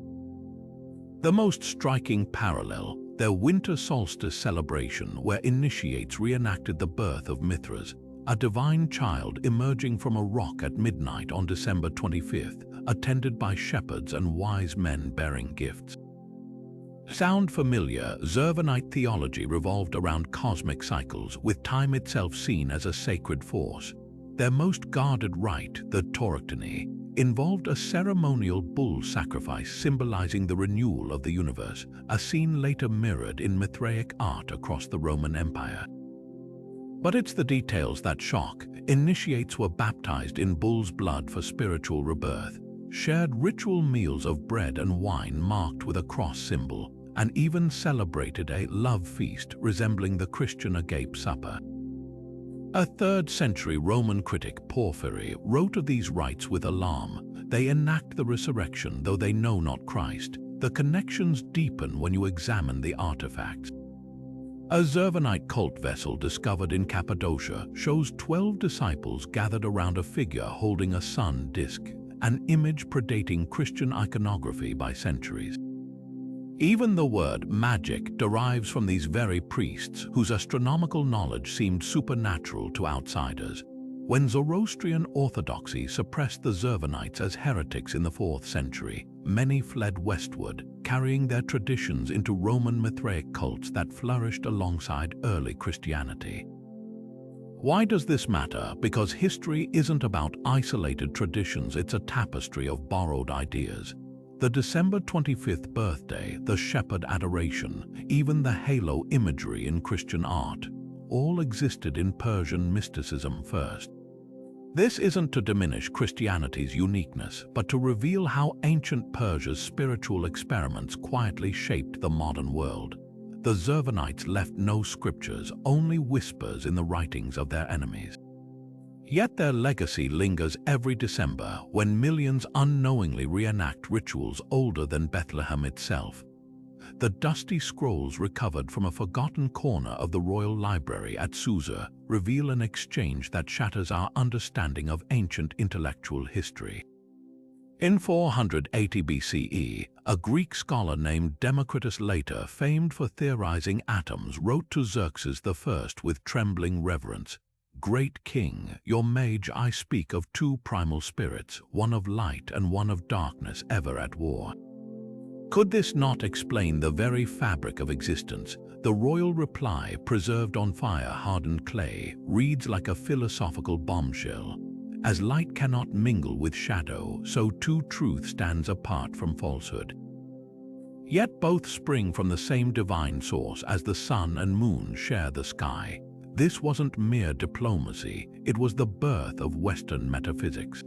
The most striking parallel, their winter solstice celebration where initiates reenacted the birth of Mithras, a divine child emerging from a rock at midnight on December 25th, attended by shepherds and wise men bearing gifts. Sound familiar? Zervanite theology revolved around cosmic cycles, with time itself seen as a sacred force. Their most guarded rite, the Tauroctony, involved a ceremonial bull sacrifice symbolizing the renewal of the universe, a scene later mirrored in Mithraic art across the Roman Empire. But it's the details that shock. Initiates were baptized in bull's blood for spiritual rebirth, shared ritual meals of bread and wine marked with a cross symbol, and even celebrated a love feast resembling the Christian agape supper. A 3rd century Roman critic, Porphyry, wrote of these rites with alarm. They enact the resurrection, though they know not Christ. The connections deepen when you examine the artifacts. A Zervanite cult vessel discovered in Cappadocia shows 12 disciples gathered around a figure holding a sun disk, an image predating Christian iconography by centuries. Even the word magic derives from these very priests whose astronomical knowledge seemed supernatural to outsiders. When Zoroastrian orthodoxy suppressed the Zervanites as heretics in the 4th century, many fled westward, carrying their traditions into Roman Mithraic cults that flourished alongside early Christianity. Why does this matter? Because history isn't about isolated traditions, it's a tapestry of borrowed ideas. The December 25th birthday, the shepherd adoration, even the halo imagery in Christian art, all existed in Persian mysticism first. This isn't to diminish Christianity's uniqueness, but to reveal how ancient Persia's spiritual experiments quietly shaped the modern world. The Zervanites left no scriptures, only whispers in the writings of their enemies. Yet their legacy lingers every December when millions unknowingly reenact rituals older than Bethlehem itself. The dusty scrolls recovered from a forgotten corner of the royal library at Susa reveal an exchange that shatters our understanding of ancient intellectual history. In 480 BCE, a Greek scholar named Democritus, later famed for theorizing atoms, wrote to Xerxes I with trembling reverence, "Great king, your mage, I speak of 2 primal spirits, one of light and one of darkness, ever at war." Could this not explain the very fabric of existence? The royal reply, preserved on fire-hardened clay, reads like a philosophical bombshell. As light cannot mingle with shadow, so too truth stands apart from falsehood. Yet both spring from the same divine source, as the sun and moon share the sky. This wasn't mere diplomacy, it was the birth of Western metaphysics.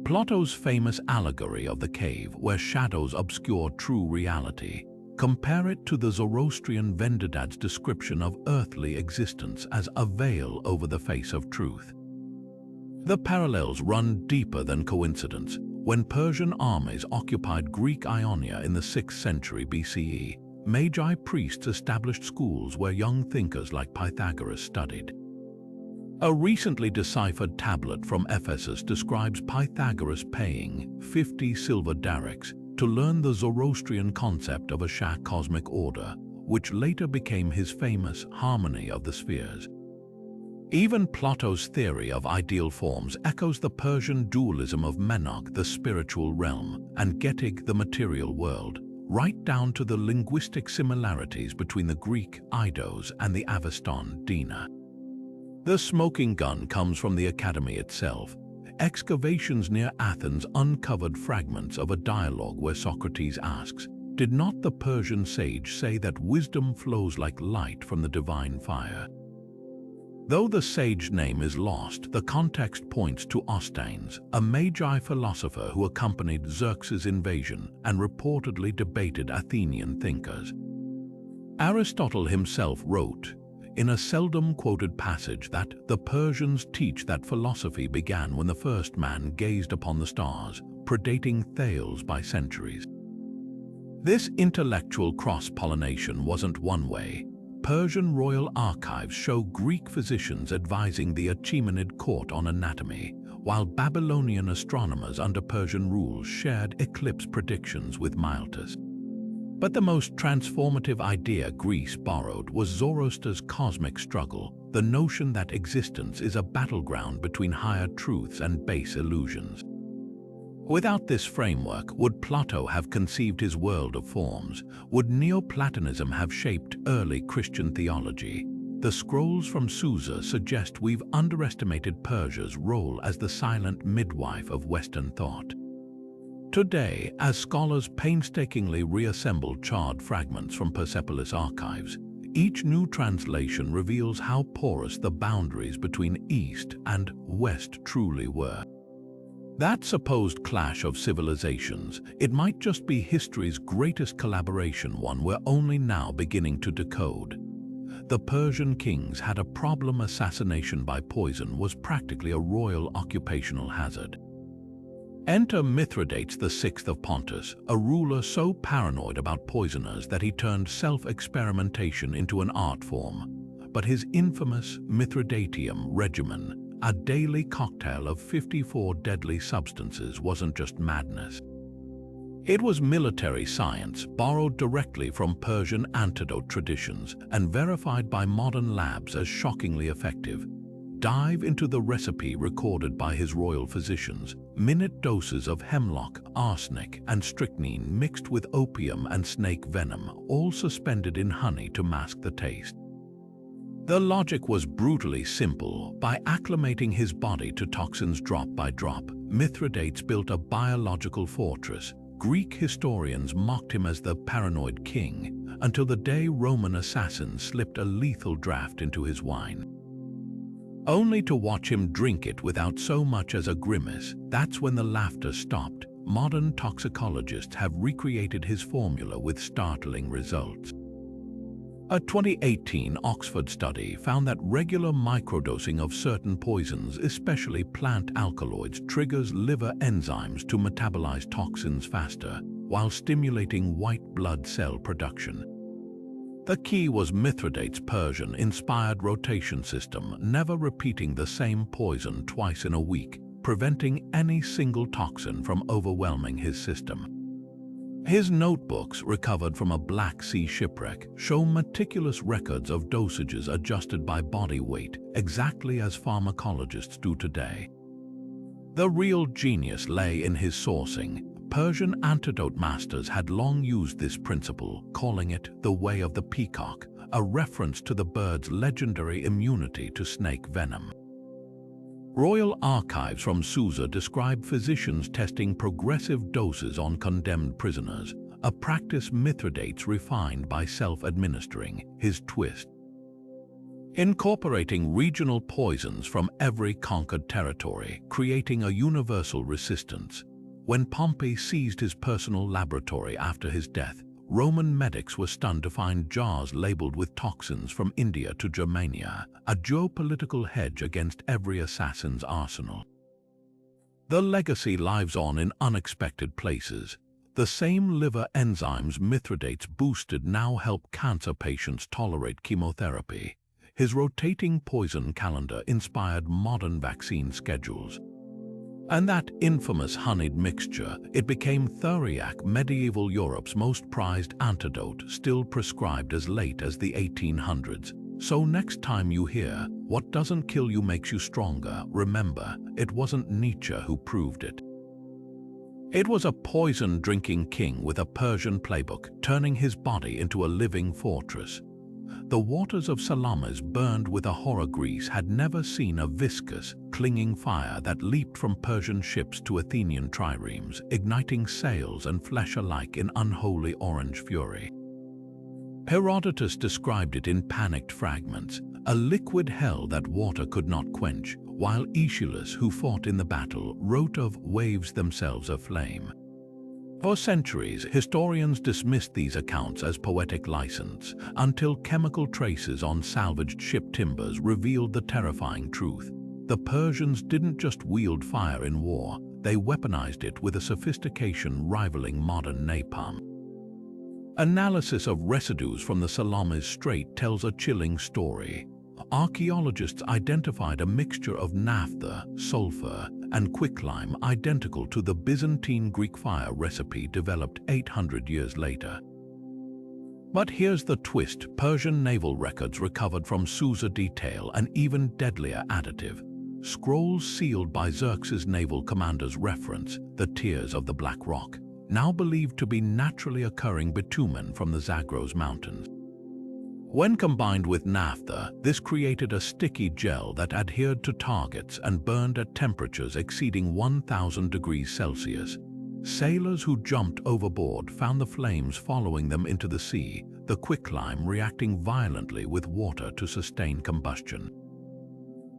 Plato's famous allegory of the cave, where shadows obscure true reality. Compare it to the Zoroastrian Vendidad's description of earthly existence as a veil over the face of truth. The parallels run deeper than coincidence. When Persian armies occupied Greek Ionia in the 6th century BCE, Magi priests established schools where young thinkers like Pythagoras studied. A recently deciphered tablet from Ephesus describes Pythagoras paying 50 silver darics to learn the Zoroastrian concept of a Shah cosmic order, which later became his famous harmony of the spheres. Even Plato's theory of ideal forms echoes the Persian dualism of Menog, the spiritual realm, and Getig, the material world, right down to the linguistic similarities between the Greek eidos and the Avestan Dina. The smoking gun comes from the academy itself. Excavations near Athens uncovered fragments of a dialogue where Socrates asks, "Did not the Persian sage say that wisdom flows like light from the divine fire?" Though the sage name is lost, the context points to Ostanes, a Magi philosopher who accompanied Xerxes' invasion and reportedly debated Athenian thinkers. Aristotle himself wrote, in a seldom quoted passage, that the Persians teach that philosophy began when the first man gazed upon the stars, predating Thales by centuries. This intellectual cross-pollination wasn't one way. Persian royal archives show Greek physicians advising the Achaemenid court on anatomy, while Babylonian astronomers under Persian rule shared eclipse predictions with Miletus. But the most transformative idea Greece borrowed was Zoroaster's cosmic struggle, the notion that existence is a battleground between higher truths and base illusions. Without this framework, would Plato have conceived his world of forms? Would Neoplatonism have shaped early Christian theology? The scrolls from Susa suggest we've underestimated Persia's role as the silent midwife of Western thought. Today, as scholars painstakingly reassemble charred fragments from Persepolis archives, each new translation reveals how porous the boundaries between East and West truly were. That supposed clash of civilizations, it might just be history's greatest collaboration, one we're only now beginning to decode. The Persian kings had a problem. Assassination by poison was practically a royal occupational hazard. Enter Mithridates VI of Pontus, a ruler so paranoid about poisoners that he turned self-experimentation into an art form. But his infamous Mithridatium regimen, a daily cocktail of 54 deadly substances, wasn't just madness. It was military science borrowed directly from Persian antidote traditions and verified by modern labs as shockingly effective. Dive into the recipe recorded by his royal physicians: minute doses of hemlock, arsenic, and strychnine mixed with opium and snake venom, all suspended in honey to mask the taste. The logic was brutally simple. By acclimating his body to toxins drop by drop, Mithridates built a biological fortress. Greek historians mocked him as the paranoid king, until the day Roman assassins slipped a lethal draft into his wine. Only to watch him drink it without so much as a grimace. That's when the laughter stopped. Modern toxicologists have recreated his formula with startling results. A 2018 Oxford study found that regular microdosing of certain poisons, especially plant alkaloids, triggers liver enzymes to metabolize toxins faster, while stimulating white blood cell production. The key was Mithridates' Persian-inspired rotation system, never repeating the same poison twice in a week, preventing any single toxin from overwhelming his system. His notebooks, recovered from a Black Sea shipwreck, show meticulous records of dosages adjusted by body weight, exactly as pharmacologists do today. The real genius lay in his sourcing. Persian antidote masters had long used this principle, calling it the way of the peacock, a reference to the bird's legendary immunity to snake venom. Royal archives from Susa describe physicians testing progressive doses on condemned prisoners, a practice Mithridates refined by self-administering. His twist: incorporating regional poisons from every conquered territory, creating a universal resistance. When Pompey seized his personal laboratory after his death, Roman medics were stunned to find jars labeled with toxins from India to Germania, a geopolitical hedge against every assassin's arsenal. The legacy lives on in unexpected places. The same liver enzymes Mithridates boosted now help cancer patients tolerate chemotherapy. His rotating poison calendar inspired modern vaccine schedules. And that infamous honeyed mixture, it became theriac, medieval Europe's most prized antidote, still prescribed as late as the 1800s. So next time you hear, "What doesn't kill you makes you stronger," remember, it wasn't Nietzsche who proved it. It was a poison-drinking king with a Persian playbook, turning his body into a living fortress. The waters of Salamis, burned with a horror grease, had never seen a viscous, clinging fire that leaped from Persian ships to Athenian triremes, igniting sails and flesh alike in unholy orange fury. Herodotus described it in panicked fragments, a liquid hell that water could not quench, while Aeschylus, who fought in the battle, wrote of waves themselves aflame. For centuries, historians dismissed these accounts as poetic license, until chemical traces on salvaged ship timbers revealed the terrifying truth. The Persians didn't just wield fire in war, they weaponized it with a sophistication rivaling modern napalm. Analysis of residues from the Salamis Strait tells a chilling story. Archaeologists identified a mixture of naphtha, sulfur, and quicklime identical to the Byzantine Greek fire recipe developed 800 years later. But here's the twist: Persian naval records recovered from Susa detail an even deadlier additive. Scrolls sealed by Xerxes' naval commander's reference, the Tears of the Black Rock, now believed to be naturally occurring bitumen from the Zagros Mountains. When combined with naphtha, this created a sticky gel that adhered to targets and burned at temperatures exceeding 1,000 degrees Celsius. Sailors who jumped overboard found the flames following them into the sea, the quicklime reacting violently with water to sustain combustion.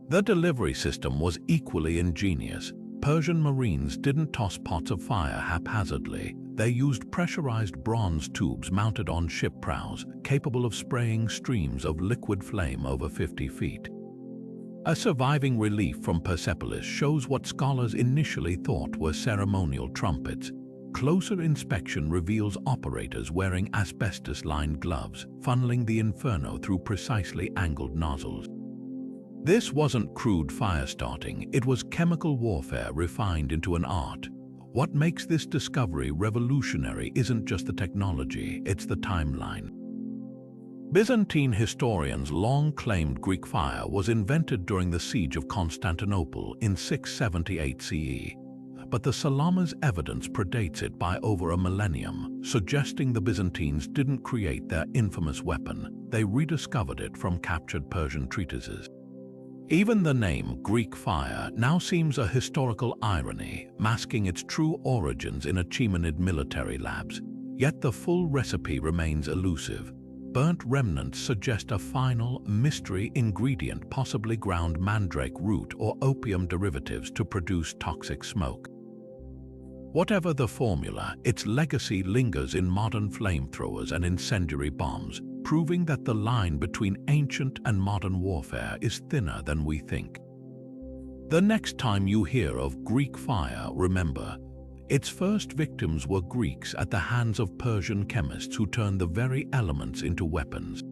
The delivery system was equally ingenious. Persian marines didn't toss pots of fire haphazardly. They used pressurized bronze tubes mounted on ship prows, capable of spraying streams of liquid flame over 50 feet. A surviving relief from Persepolis shows what scholars initially thought were ceremonial trumpets. Closer inspection reveals operators wearing asbestos-lined gloves, funneling the inferno through precisely angled nozzles. This wasn't crude fire starting, it was chemical warfare refined into an art. What makes this discovery revolutionary isn't just the technology, it's the timeline. Byzantine historians long claimed Greek fire was invented during the siege of Constantinople in 678 CE, but the Salamis evidence predates it by over a millennium, suggesting the Byzantines didn't create their infamous weapon, they rediscovered it from captured Persian treatises. Even the name Greek fire now seems a historical irony, masking its true origins in Achaemenid military labs. Yet the full recipe remains elusive. Burnt remnants suggest a final, mystery ingredient, possibly ground mandrake root or opium derivatives to produce toxic smoke. Whatever the formula, its legacy lingers in modern flamethrowers and incendiary bombs, proving that the line between ancient and modern warfare is thinner than we think. The next time you hear of Greek fire, remember, its first victims were Greeks at the hands of Persian chemists who turned the very elements into weapons.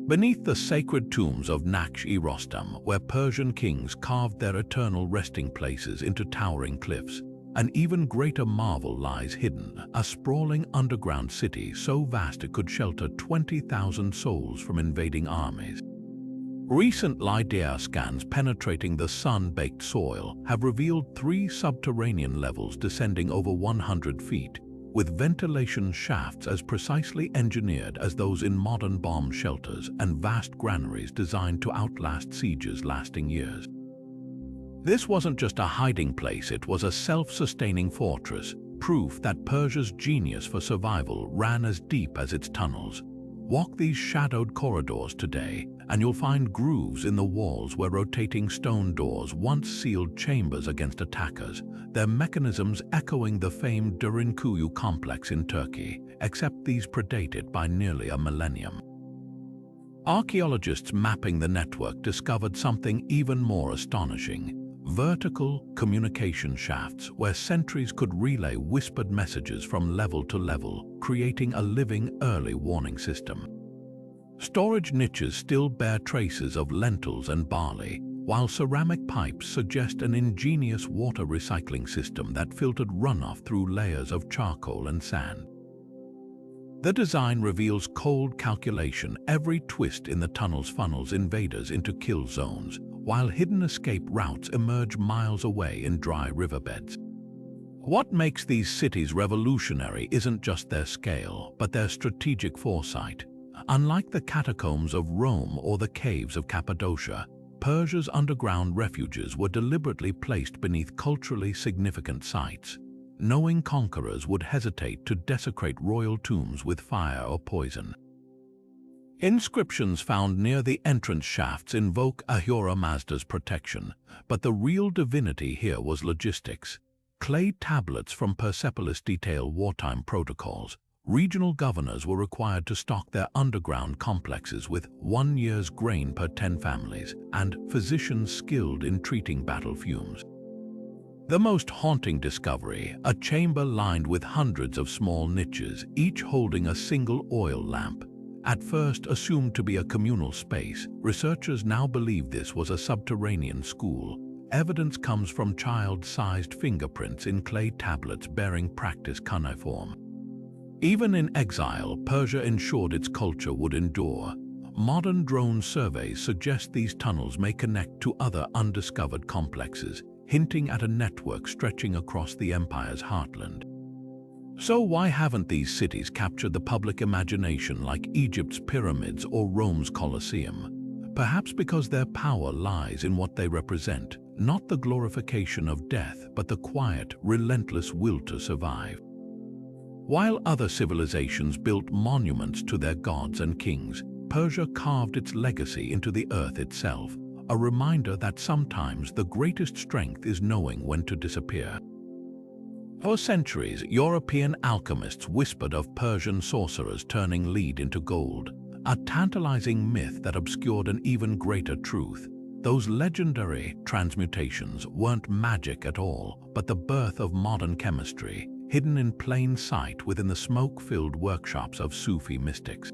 Beneath the sacred tombs of Naksh-e-Rostam, where Persian kings carved their eternal resting places into towering cliffs, an even greater marvel lies hidden, a sprawling underground city so vast it could shelter 20,000 souls from invading armies. Recent LiDAR scans penetrating the sun-baked soil have revealed 3 subterranean levels descending over 100 feet, with ventilation shafts as precisely engineered as those in modern bomb shelters and vast granaries designed to outlast sieges lasting years. This wasn't just a hiding place, it was a self-sustaining fortress, proof that Persia's genius for survival ran as deep as its tunnels. Walk these shadowed corridors today, and you'll find grooves in the walls where rotating stone doors once sealed chambers against attackers, their mechanisms echoing the famed Derinkuyu complex in Turkey, except these predated by nearly a millennium. Archaeologists mapping the network discovered something even more astonishing: vertical communication shafts where sentries could relay whispered messages from level to level, creating a living early warning system. Storage niches still bear traces of lentils and barley, while ceramic pipes suggest an ingenious water recycling system that filtered runoff through layers of charcoal and sand. The design reveals cold calculation. Every twist in the tunnels funnels invaders into kill zones, while hidden escape routes emerge miles away in dry riverbeds. What makes these cities revolutionary isn't just their scale, but their strategic foresight. Unlike the catacombs of Rome or the caves of Cappadocia, Persia's underground refuges were deliberately placed beneath culturally significant sites. Knowing conquerors would hesitate to desecrate royal tombs with fire or poison. Inscriptions found near the entrance shafts invoke Ahura Mazda's protection, but the real divinity here was logistics. Clay tablets from Persepolis detail wartime protocols. Regional governors were required to stock their underground complexes with 1 year's grain per 10 families, and physicians skilled in treating battle fumes. The most haunting discovery, a chamber lined with hundreds of small niches, each holding a single oil lamp. At first assumed to be a communal space, researchers now believe this was a subterranean school. Evidence comes from child-sized fingerprints in clay tablets bearing practice cuneiform. Even in exile, Persia ensured its culture would endure. Modern drone surveys suggest these tunnels may connect to other undiscovered complexes, hinting at a network stretching across the empire's heartland. So why haven't these cities captured the public imagination like Egypt's pyramids or Rome's Colosseum? Perhaps because their power lies in what they represent, not the glorification of death, but the quiet, relentless will to survive. While other civilizations built monuments to their gods and kings, Persia carved its legacy into the earth itself, a reminder that sometimes the greatest strength is knowing when to disappear. For centuries, European alchemists whispered of Persian sorcerers turning lead into gold, a tantalizing myth that obscured an even greater truth. Those legendary transmutations weren't magic at all, but the birth of modern chemistry, hidden in plain sight within the smoke-filled workshops of Sufi mystics.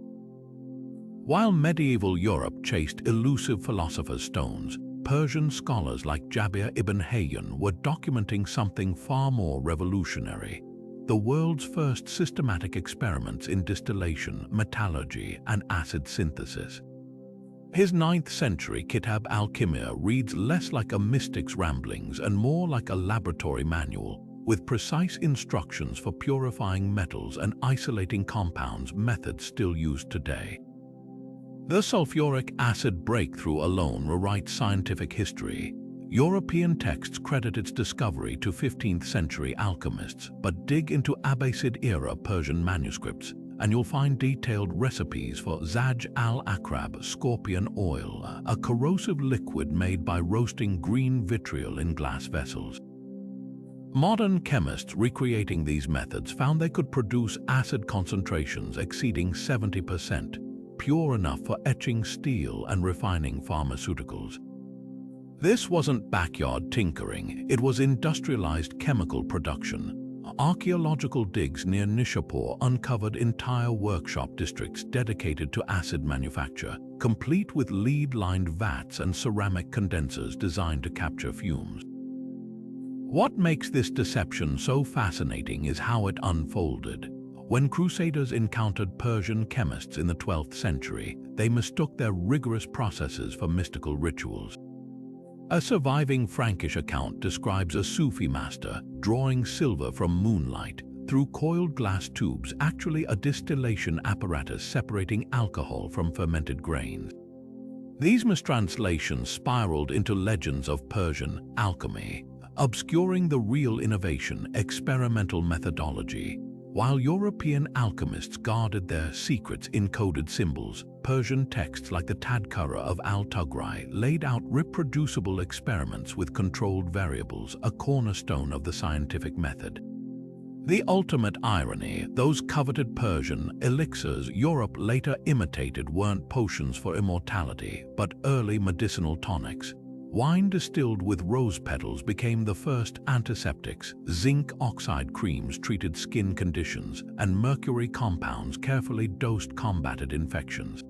While medieval Europe chased elusive philosopher's stones, Persian scholars like Jabir ibn Hayyan were documenting something far more revolutionary: the world's first systematic experiments in distillation, metallurgy, and acid synthesis. His 9th century Kitab al-Kimia reads less like a mystic's ramblings and more like a laboratory manual, with precise instructions for purifying metals and isolating compounds, methods still used today. The sulfuric acid breakthrough alone rewrites scientific history. European texts credit its discovery to 15th century alchemists, but dig into Abbasid-era Persian manuscripts, and you'll find detailed recipes for Zaj al-Akrab scorpion oil, a corrosive liquid made by roasting green vitriol in glass vessels. Modern chemists recreating these methods found they could produce acid concentrations exceeding 70%, pure enough for etching steel and refining pharmaceuticals. This wasn't backyard tinkering, it was industrialized chemical production. Archaeological digs near Nishapur uncovered entire workshop districts dedicated to acid manufacture, complete with lead-lined vats and ceramic condensers designed to capture fumes. What makes this deception so fascinating is how it unfolded. When Crusaders encountered Persian chemists in the 12th century, they mistook their rigorous processes for mystical rituals. A surviving Frankish account describes a Sufi master drawing silver from moonlight through coiled glass tubes, actually a distillation apparatus separating alcohol from fermented grains. These mistranslations spiraled into legends of Persian alchemy, obscuring the real innovation, experimental methodology. While European alchemists guarded their secrets in coded symbols, Persian texts like the Tadkara of al-Tughri laid out reproducible experiments with controlled variables, a cornerstone of the scientific method. The ultimate irony, those coveted Persian elixirs Europe later imitated weren't potions for immortality, but early medicinal tonics. Wine distilled with rose petals became the first antiseptics, zinc oxide creams treated skin conditions, and mercury compounds carefully dosed combated infections.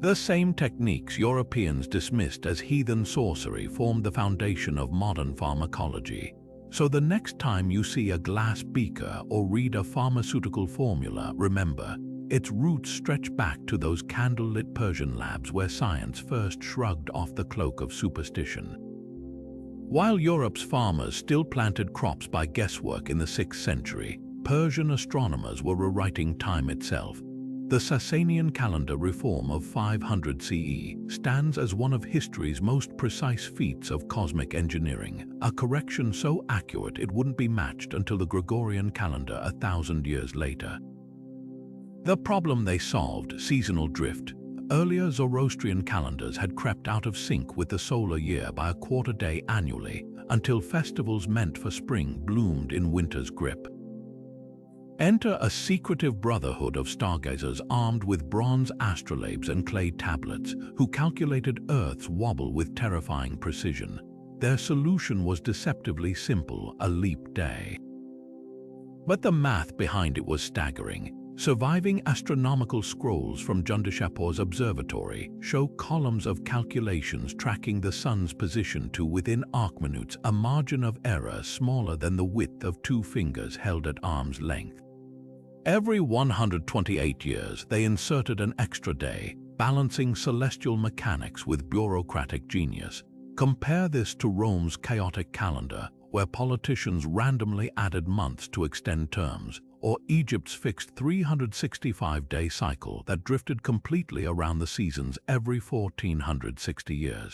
The same techniques Europeans dismissed as heathen sorcery formed the foundation of modern pharmacology. So the next time you see a glass beaker or read a pharmaceutical formula, remember, its roots stretch back to those candlelit Persian labs where science first shrugged off the cloak of superstition. While Europe's farmers still planted crops by guesswork in the 6th century, Persian astronomers were rewriting time itself. The Sasanian calendar reform of 500 CE stands as one of history's most precise feats of cosmic engineering, a correction so accurate it wouldn't be matched until the Gregorian calendar 1,000 years later. The problem they solved, seasonal drift. Earlier Zoroastrian calendars had crept out of sync with the solar year by a quarter day annually, until festivals meant for spring bloomed in winter's grip. Enter a secretive brotherhood of stargazers armed with bronze astrolabes and clay tablets, who calculated Earth's wobble with terrifying precision. their solution was deceptively simple: a leap day. But the math behind it was staggering. Surviving astronomical scrolls from Jundishapur's observatory show columns of calculations tracking the sun's position to within arcminutes, a margin of error smaller than the width of two fingers held at arm's length. Every 128 years, they inserted an extra day, balancing celestial mechanics with bureaucratic genius. Compare this to Rome's chaotic calendar, where politicians randomly added months to extend terms, or Egypt's fixed 365-day cycle that drifted completely around the seasons every 1460 years.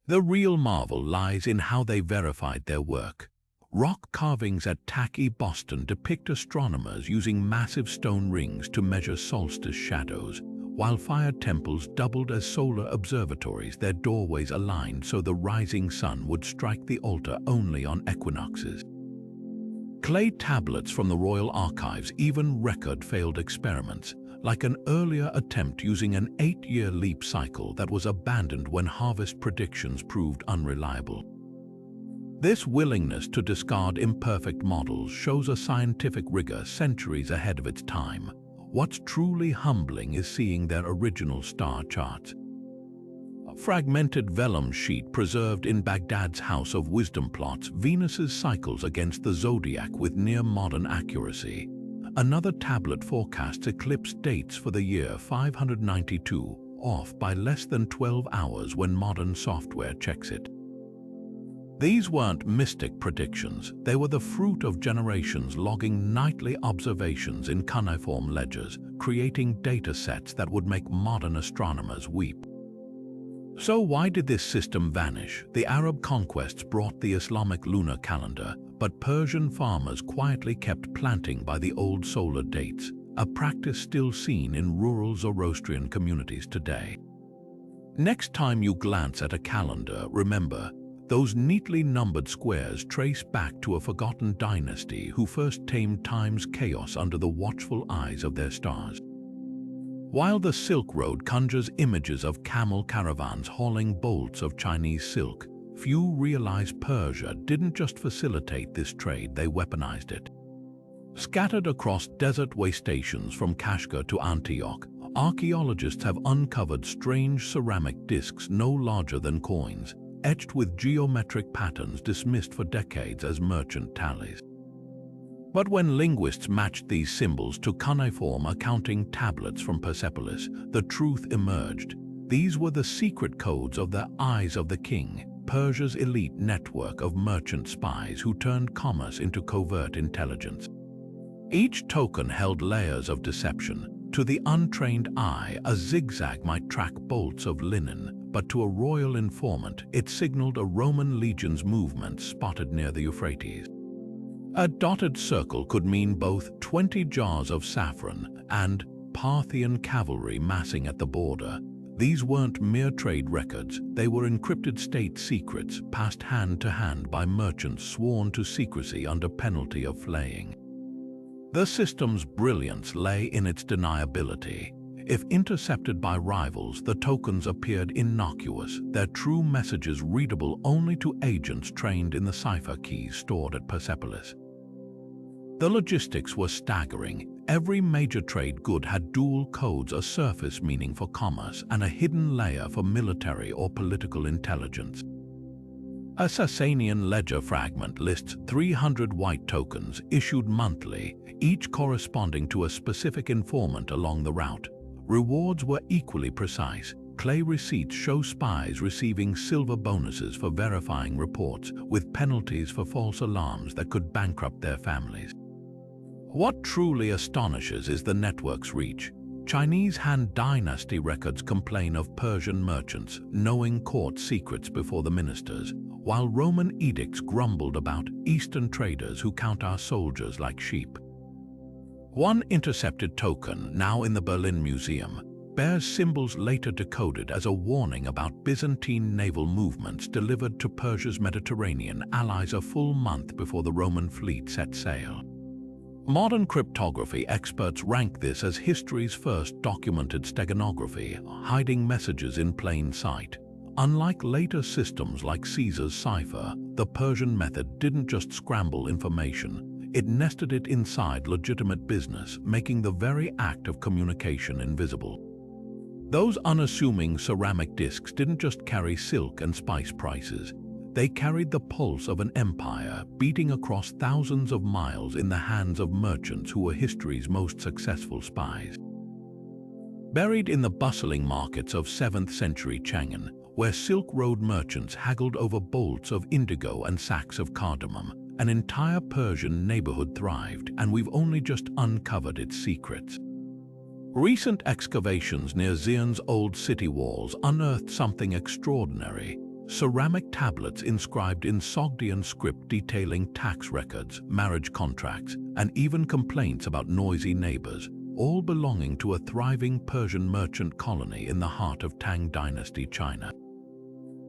The real marvel lies in how they verified their work. Rock carvings at Tacky, Boston depict astronomers using massive stone rings to measure solstice shadows, while fire temples doubled as solar observatories, their doorways aligned so the rising sun would strike the altar only on equinoxes. Clay tablets from the Royal Archives even record failed experiments, like an earlier attempt using an 8-year leap cycle that was abandoned when harvest predictions proved unreliable. This willingness to discard imperfect models shows a scientific rigor centuries ahead of its time. What's truly humbling is seeing their original star charts. A fragmented vellum sheet preserved in Baghdad's House of Wisdom plots Venus's cycles against the zodiac with near-modern accuracy. Another tablet forecasts eclipse dates for the year 592, off by less than 12 hours when modern software checks it. These weren't mystic predictions, they were the fruit of generations logging nightly observations in cuneiform ledgers, creating data sets that would make modern astronomers weep. So why did this system vanish? The Arab conquests brought the Islamic lunar calendar, but Persian farmers quietly kept planting by the old solar dates, a practice still seen in rural Zoroastrian communities today. Next time you glance at a calendar, remember, those neatly numbered squares trace back to a forgotten dynasty who first tamed time's chaos under the watchful eyes of their stars. While the Silk Road conjures images of camel caravans hauling bolts of Chinese silk, few realize Persia didn't just facilitate this trade, they weaponized it. Scattered across desert way stations from Kashgar to Antioch, archaeologists have uncovered strange ceramic discs no larger than coins, etched with geometric patterns dismissed for decades as merchant tallies. But when linguists matched these symbols to cuneiform accounting tablets from Persepolis, the truth emerged. These were the secret codes of the Eyes of the King, Persia's elite network of merchant spies who turned commerce into covert intelligence. Each token held layers of deception. To the untrained eye, a zigzag might track bolts of linen, but to a royal informant, it signaled a Roman legion's movement spotted near the Euphrates. A dotted circle could mean both 20 jars of saffron and Parthian cavalry massing at the border. These weren't mere trade records, they were encrypted state secrets passed hand to hand by merchants sworn to secrecy under penalty of flaying. The system's brilliance lay in its deniability. If intercepted by rivals, the tokens appeared innocuous, their true messages readable only to agents trained in the cipher keys stored at Persepolis. The logistics were staggering. Every major trade good had dual codes, a surface meaning for commerce and a hidden layer for military or political intelligence. A Sasanian ledger fragment lists 300 white tokens issued monthly, each corresponding to a specific informant along the route. Rewards were equally precise. Clay receipts show spies receiving silver bonuses for verifying reports, with penalties for false alarms that could bankrupt their families. What truly astonishes is the network's reach. Chinese Han Dynasty records complain of Persian merchants knowing court secrets before the ministers, while Roman edicts grumbled about Eastern traders who count our soldiers like sheep. One intercepted token, now in the Berlin Museum, bears symbols later decoded as a warning about Byzantine naval movements delivered to Persia's Mediterranean allies a full month before the Roman fleet set sail. Modern cryptography experts rank this as history's first documented steganography, hiding messages in plain sight. Unlike later systems like Caesar's cipher, the Persian method didn't just scramble information, it nested it inside legitimate business, making the very act of communication invisible. Those unassuming ceramic discs didn't just carry silk and spice prices, they carried the pulse of an empire beating across thousands of miles in the hands of merchants who were history's most successful spies. Buried in the bustling markets of 7th century Chang'an, where Silk Road merchants haggled over bolts of indigo and sacks of cardamom, an entire Persian neighborhood thrived, and we've only just uncovered its secrets. Recent excavations near Xi'an's old city walls unearthed something extraordinary: ceramic tablets inscribed in Sogdian script detailing tax records, marriage contracts, and even complaints about noisy neighbors, all belonging to a thriving Persian merchant colony in the heart of Tang Dynasty China.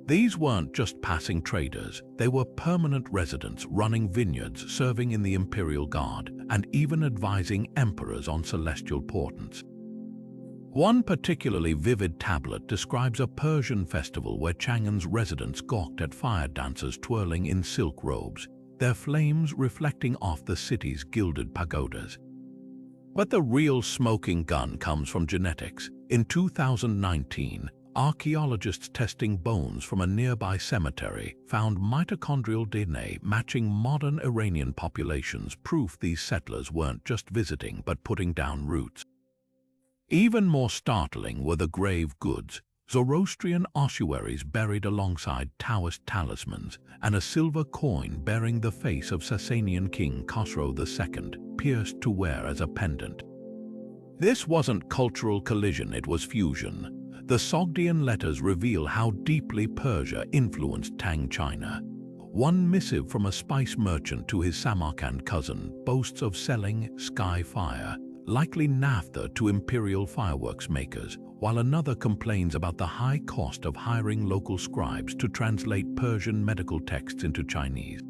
These weren't just passing traders, they were permanent residents running vineyards, serving in the imperial guard, and even advising emperors on celestial portents. One particularly vivid tablet describes a Persian festival where Chang'an's residents gawked at fire dancers twirling in silk robes, their flames reflecting off the city's gilded pagodas. But the real smoking gun comes from genetics. In 2019, archaeologists testing bones from a nearby cemetery found mitochondrial DNA matching modern Iranian populations, proof these settlers weren't just visiting but putting down roots. Even more startling were the grave goods: Zoroastrian ossuaries buried alongside Taoist talismans, and a silver coin bearing the face of Sasanian King Khosrow II, pierced to wear as a pendant. This wasn't cultural collision, it was fusion. The Sogdian letters reveal how deeply Persia influenced Tang China. One missive from a spice merchant to his Samarkand cousin boasts of selling sky fire, likely naphtha to imperial fireworks makers, while another complains about the high cost of hiring local scribes to translate Persian medical texts into Chinese.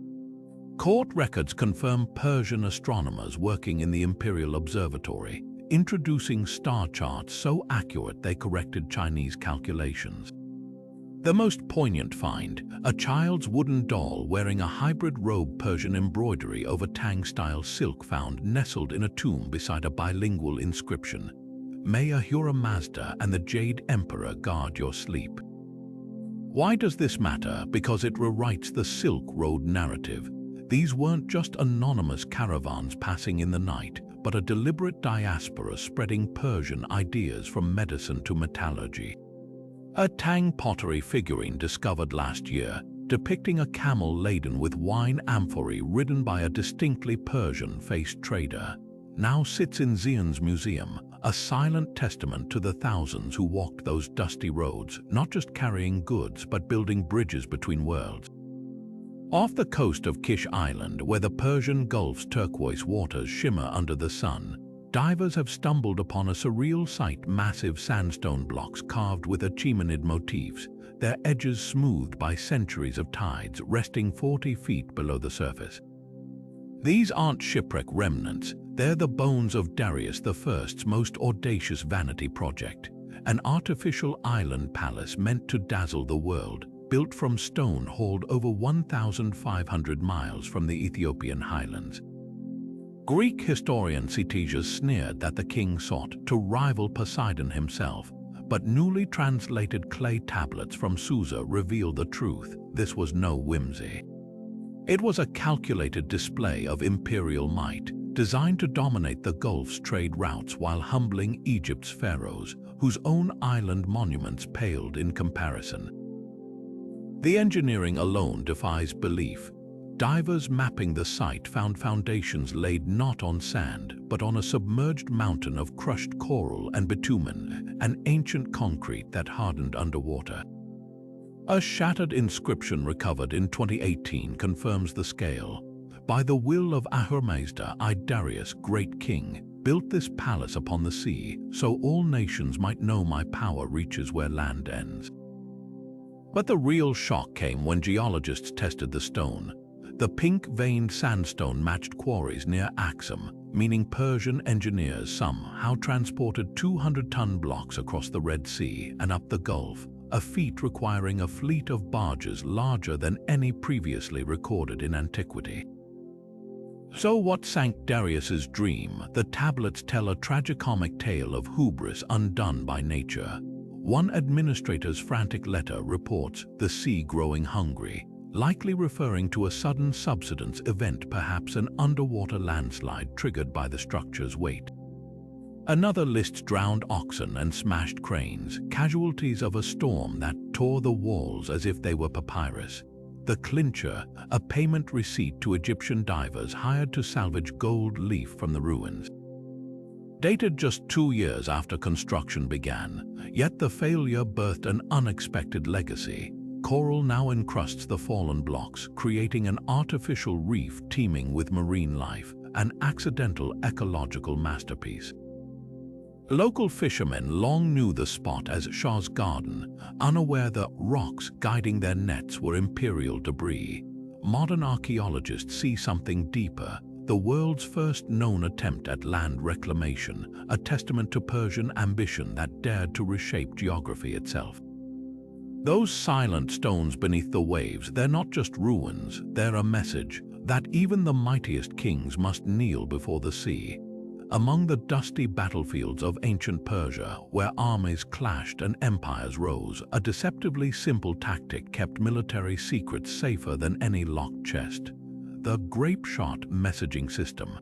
Court records confirm Persian astronomers working in the imperial observatory, introducing star charts so accurate they corrected Chinese calculations. The most poignant find: a child's wooden doll wearing a hybrid robe, Persian embroidery over Tang-style silk, found nestled in a tomb beside a bilingual inscription: "May Ahura Mazda and the Jade Emperor guard your sleep." Why does this matter? Because it rewrites the Silk Road narrative. These weren't just anonymous caravans passing in the night, but a deliberate diaspora spreading Persian ideas from medicine to metallurgy. A Tang pottery figurine discovered last year, depicting a camel laden with wine amphorae ridden by a distinctly Persian-faced trader, now sits in Xi'an's museum, a silent testament to the thousands who walked those dusty roads, not just carrying goods but building bridges between worlds. Off the coast of Kish Island, where the Persian Gulf's turquoise waters shimmer under the sun, divers have stumbled upon a surreal sight: massive sandstone blocks carved with Achaemenid motifs, their edges smoothed by centuries of tides, resting 40 feet below the surface. These aren't shipwreck remnants, they're the bones of Darius I's most audacious vanity project, an artificial island palace meant to dazzle the world, built from stone hauled over 1,500 miles from the Ethiopian highlands. Greek historian Ctesias sneered that the king sought to rival Poseidon himself, but newly translated clay tablets from Susa reveal the truth: this was no whimsy. It was a calculated display of imperial might, designed to dominate the Gulf's trade routes while humbling Egypt's pharaohs, whose own island monuments paled in comparison. The engineering alone defies belief. Divers mapping the site found foundations laid not on sand, but on a submerged mountain of crushed coral and bitumen, an ancient concrete that hardened underwater. A shattered inscription recovered in 2018 confirms the scale. "By the will of Ahura Mazda, I, Darius, great king, built this palace upon the sea, so all nations might know my power reaches where land ends." But the real shock came when geologists tested the stone. The pink-veined sandstone matched quarries near Axum, meaning Persian engineers somehow transported 200-ton blocks across the Red Sea and up the Gulf, a feat requiring a fleet of barges larger than any previously recorded in antiquity. So what sank Darius's dream? The tablets tell a tragicomic tale of hubris undone by nature. One administrator's frantic letter reports the sea growing hungry, likely referring to a sudden subsidence event, perhaps an underwater landslide triggered by the structure's weight. Another lists drowned oxen and smashed cranes, casualties of a storm that tore the walls as if they were papyrus. The clincher, a payment receipt to Egyptian divers hired to salvage gold leaf from the ruins. Dated just 2 years after construction began, yet the failure birthed an unexpected legacy. Coral now encrusts the fallen blocks, creating an artificial reef teeming with marine life, an accidental ecological masterpiece. Local fishermen long knew the spot as Shah's Garden, unaware that rocks guiding their nets were imperial debris. Modern archaeologists see something deeper, the world's first known attempt at land reclamation, a testament to Persian ambition that dared to reshape geography itself. Those silent stones beneath the waves, they're not just ruins, they're a message that even the mightiest kings must kneel before the sea. Among the dusty battlefields of ancient Persia, where armies clashed and empires rose, a deceptively simple tactic kept military secrets safer than any locked chest: the grape-shot messaging system.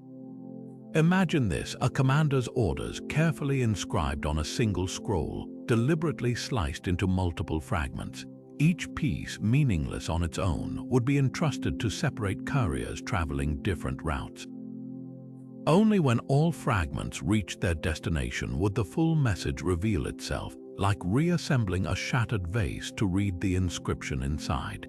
Imagine this: a commander's orders, carefully inscribed on a single scroll, deliberately sliced into multiple fragments. Each piece, meaningless on its own, would be entrusted to separate couriers traveling different routes. Only when all fragments reached their destination would the full message reveal itself, like reassembling a shattered vase to read the inscription inside.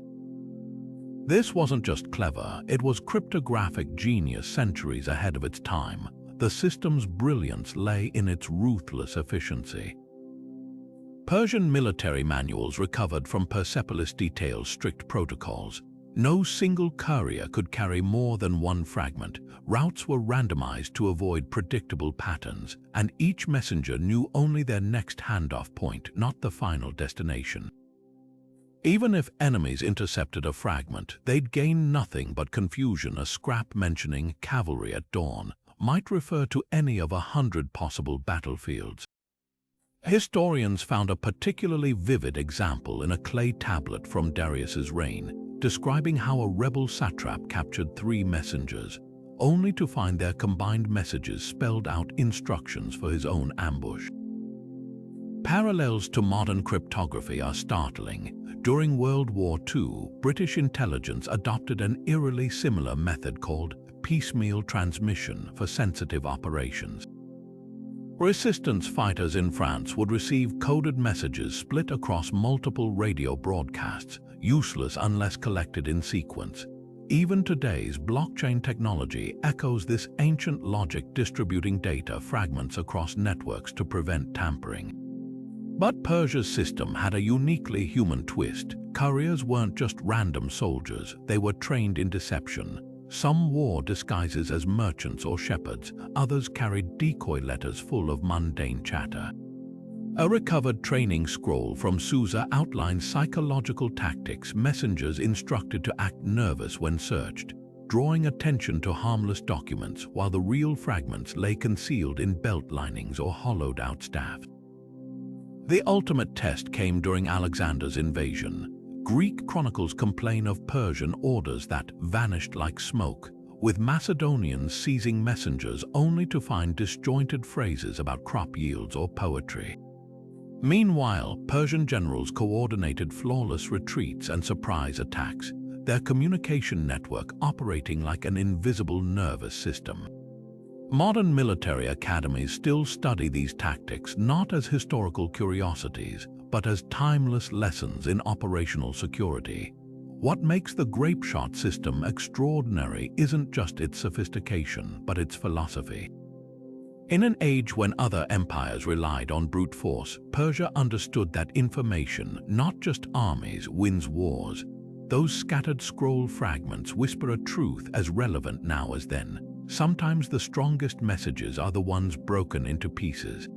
This wasn't just clever, it was cryptographic genius centuries ahead of its time. The system's brilliance lay in its ruthless efficiency. Persian military manuals recovered from Persepolis detail strict protocols. No single courier could carry more than one fragment. Routes were randomized to avoid predictable patterns, and each messenger knew only their next handoff point, not the final destination. Even if enemies intercepted a fragment, they'd gain nothing but confusion. A scrap mentioning cavalry at dawn might refer to any of 100 possible battlefields. Historians found a particularly vivid example in a clay tablet from Darius's reign, describing how a rebel satrap captured 3 messengers, only to find their combined messages spelled out instructions for his own ambush. Parallels to modern cryptography are startling. During World War II, British intelligence adopted an eerily similar method called piecemeal transmission for sensitive operations. Resistance fighters in France would receive coded messages split across multiple radio broadcasts, useless unless collected in sequence. Even today's blockchain technology echoes this ancient logic, distributing data fragments across networks to prevent tampering. But Persia's system had a uniquely human twist. Couriers weren't just random soldiers, they were trained in deception. Some wore disguises as merchants or shepherds, others carried decoy letters full of mundane chatter. A recovered training scroll from Susa outlines psychological tactics, messengers instructed to act nervous when searched, drawing attention to harmless documents, while the real fragments lay concealed in belt linings or hollowed-out staffs. The ultimate test came during Alexander's invasion. Greek chronicles complain of Persian orders that vanished like smoke, with Macedonians seizing messengers only to find disjointed phrases about crop yields or poetry. Meanwhile, Persian generals coordinated flawless retreats and surprise attacks, their communication network operating like an invisible nervous system. Modern military academies still study these tactics not as historical curiosities, but as timeless lessons in operational security. What makes the grape-shot system extraordinary isn't just its sophistication, but its philosophy. In an age when other empires relied on brute force, Persia understood that information, not just armies, wins wars. Those scattered scroll fragments whisper a truth as relevant now as then. Sometimes the strongest messages are the ones broken into pieces.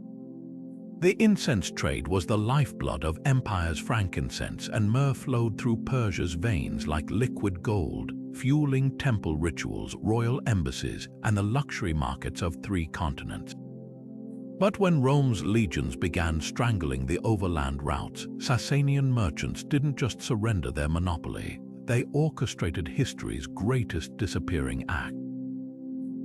The incense trade was the lifeblood of empires. Frankincense and myrrh flowed through Persia's veins like liquid gold, fueling temple rituals, royal embassies, and the luxury markets of 3 continents. But when Rome's legions began strangling the overland routes, Sasanian merchants didn't just surrender their monopoly, they orchestrated history's greatest disappearing act.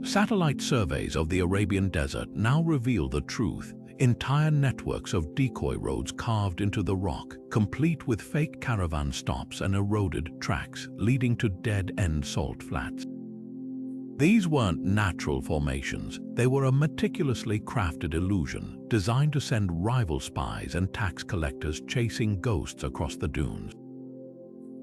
Satellite surveys of the Arabian desert now reveal the truth. Entire networks of decoy roads carved into the rock, complete with fake caravan stops and eroded tracks leading to dead-end salt flats. These weren't natural formations, they were a meticulously crafted illusion designed to send rival spies and tax collectors chasing ghosts across the dunes.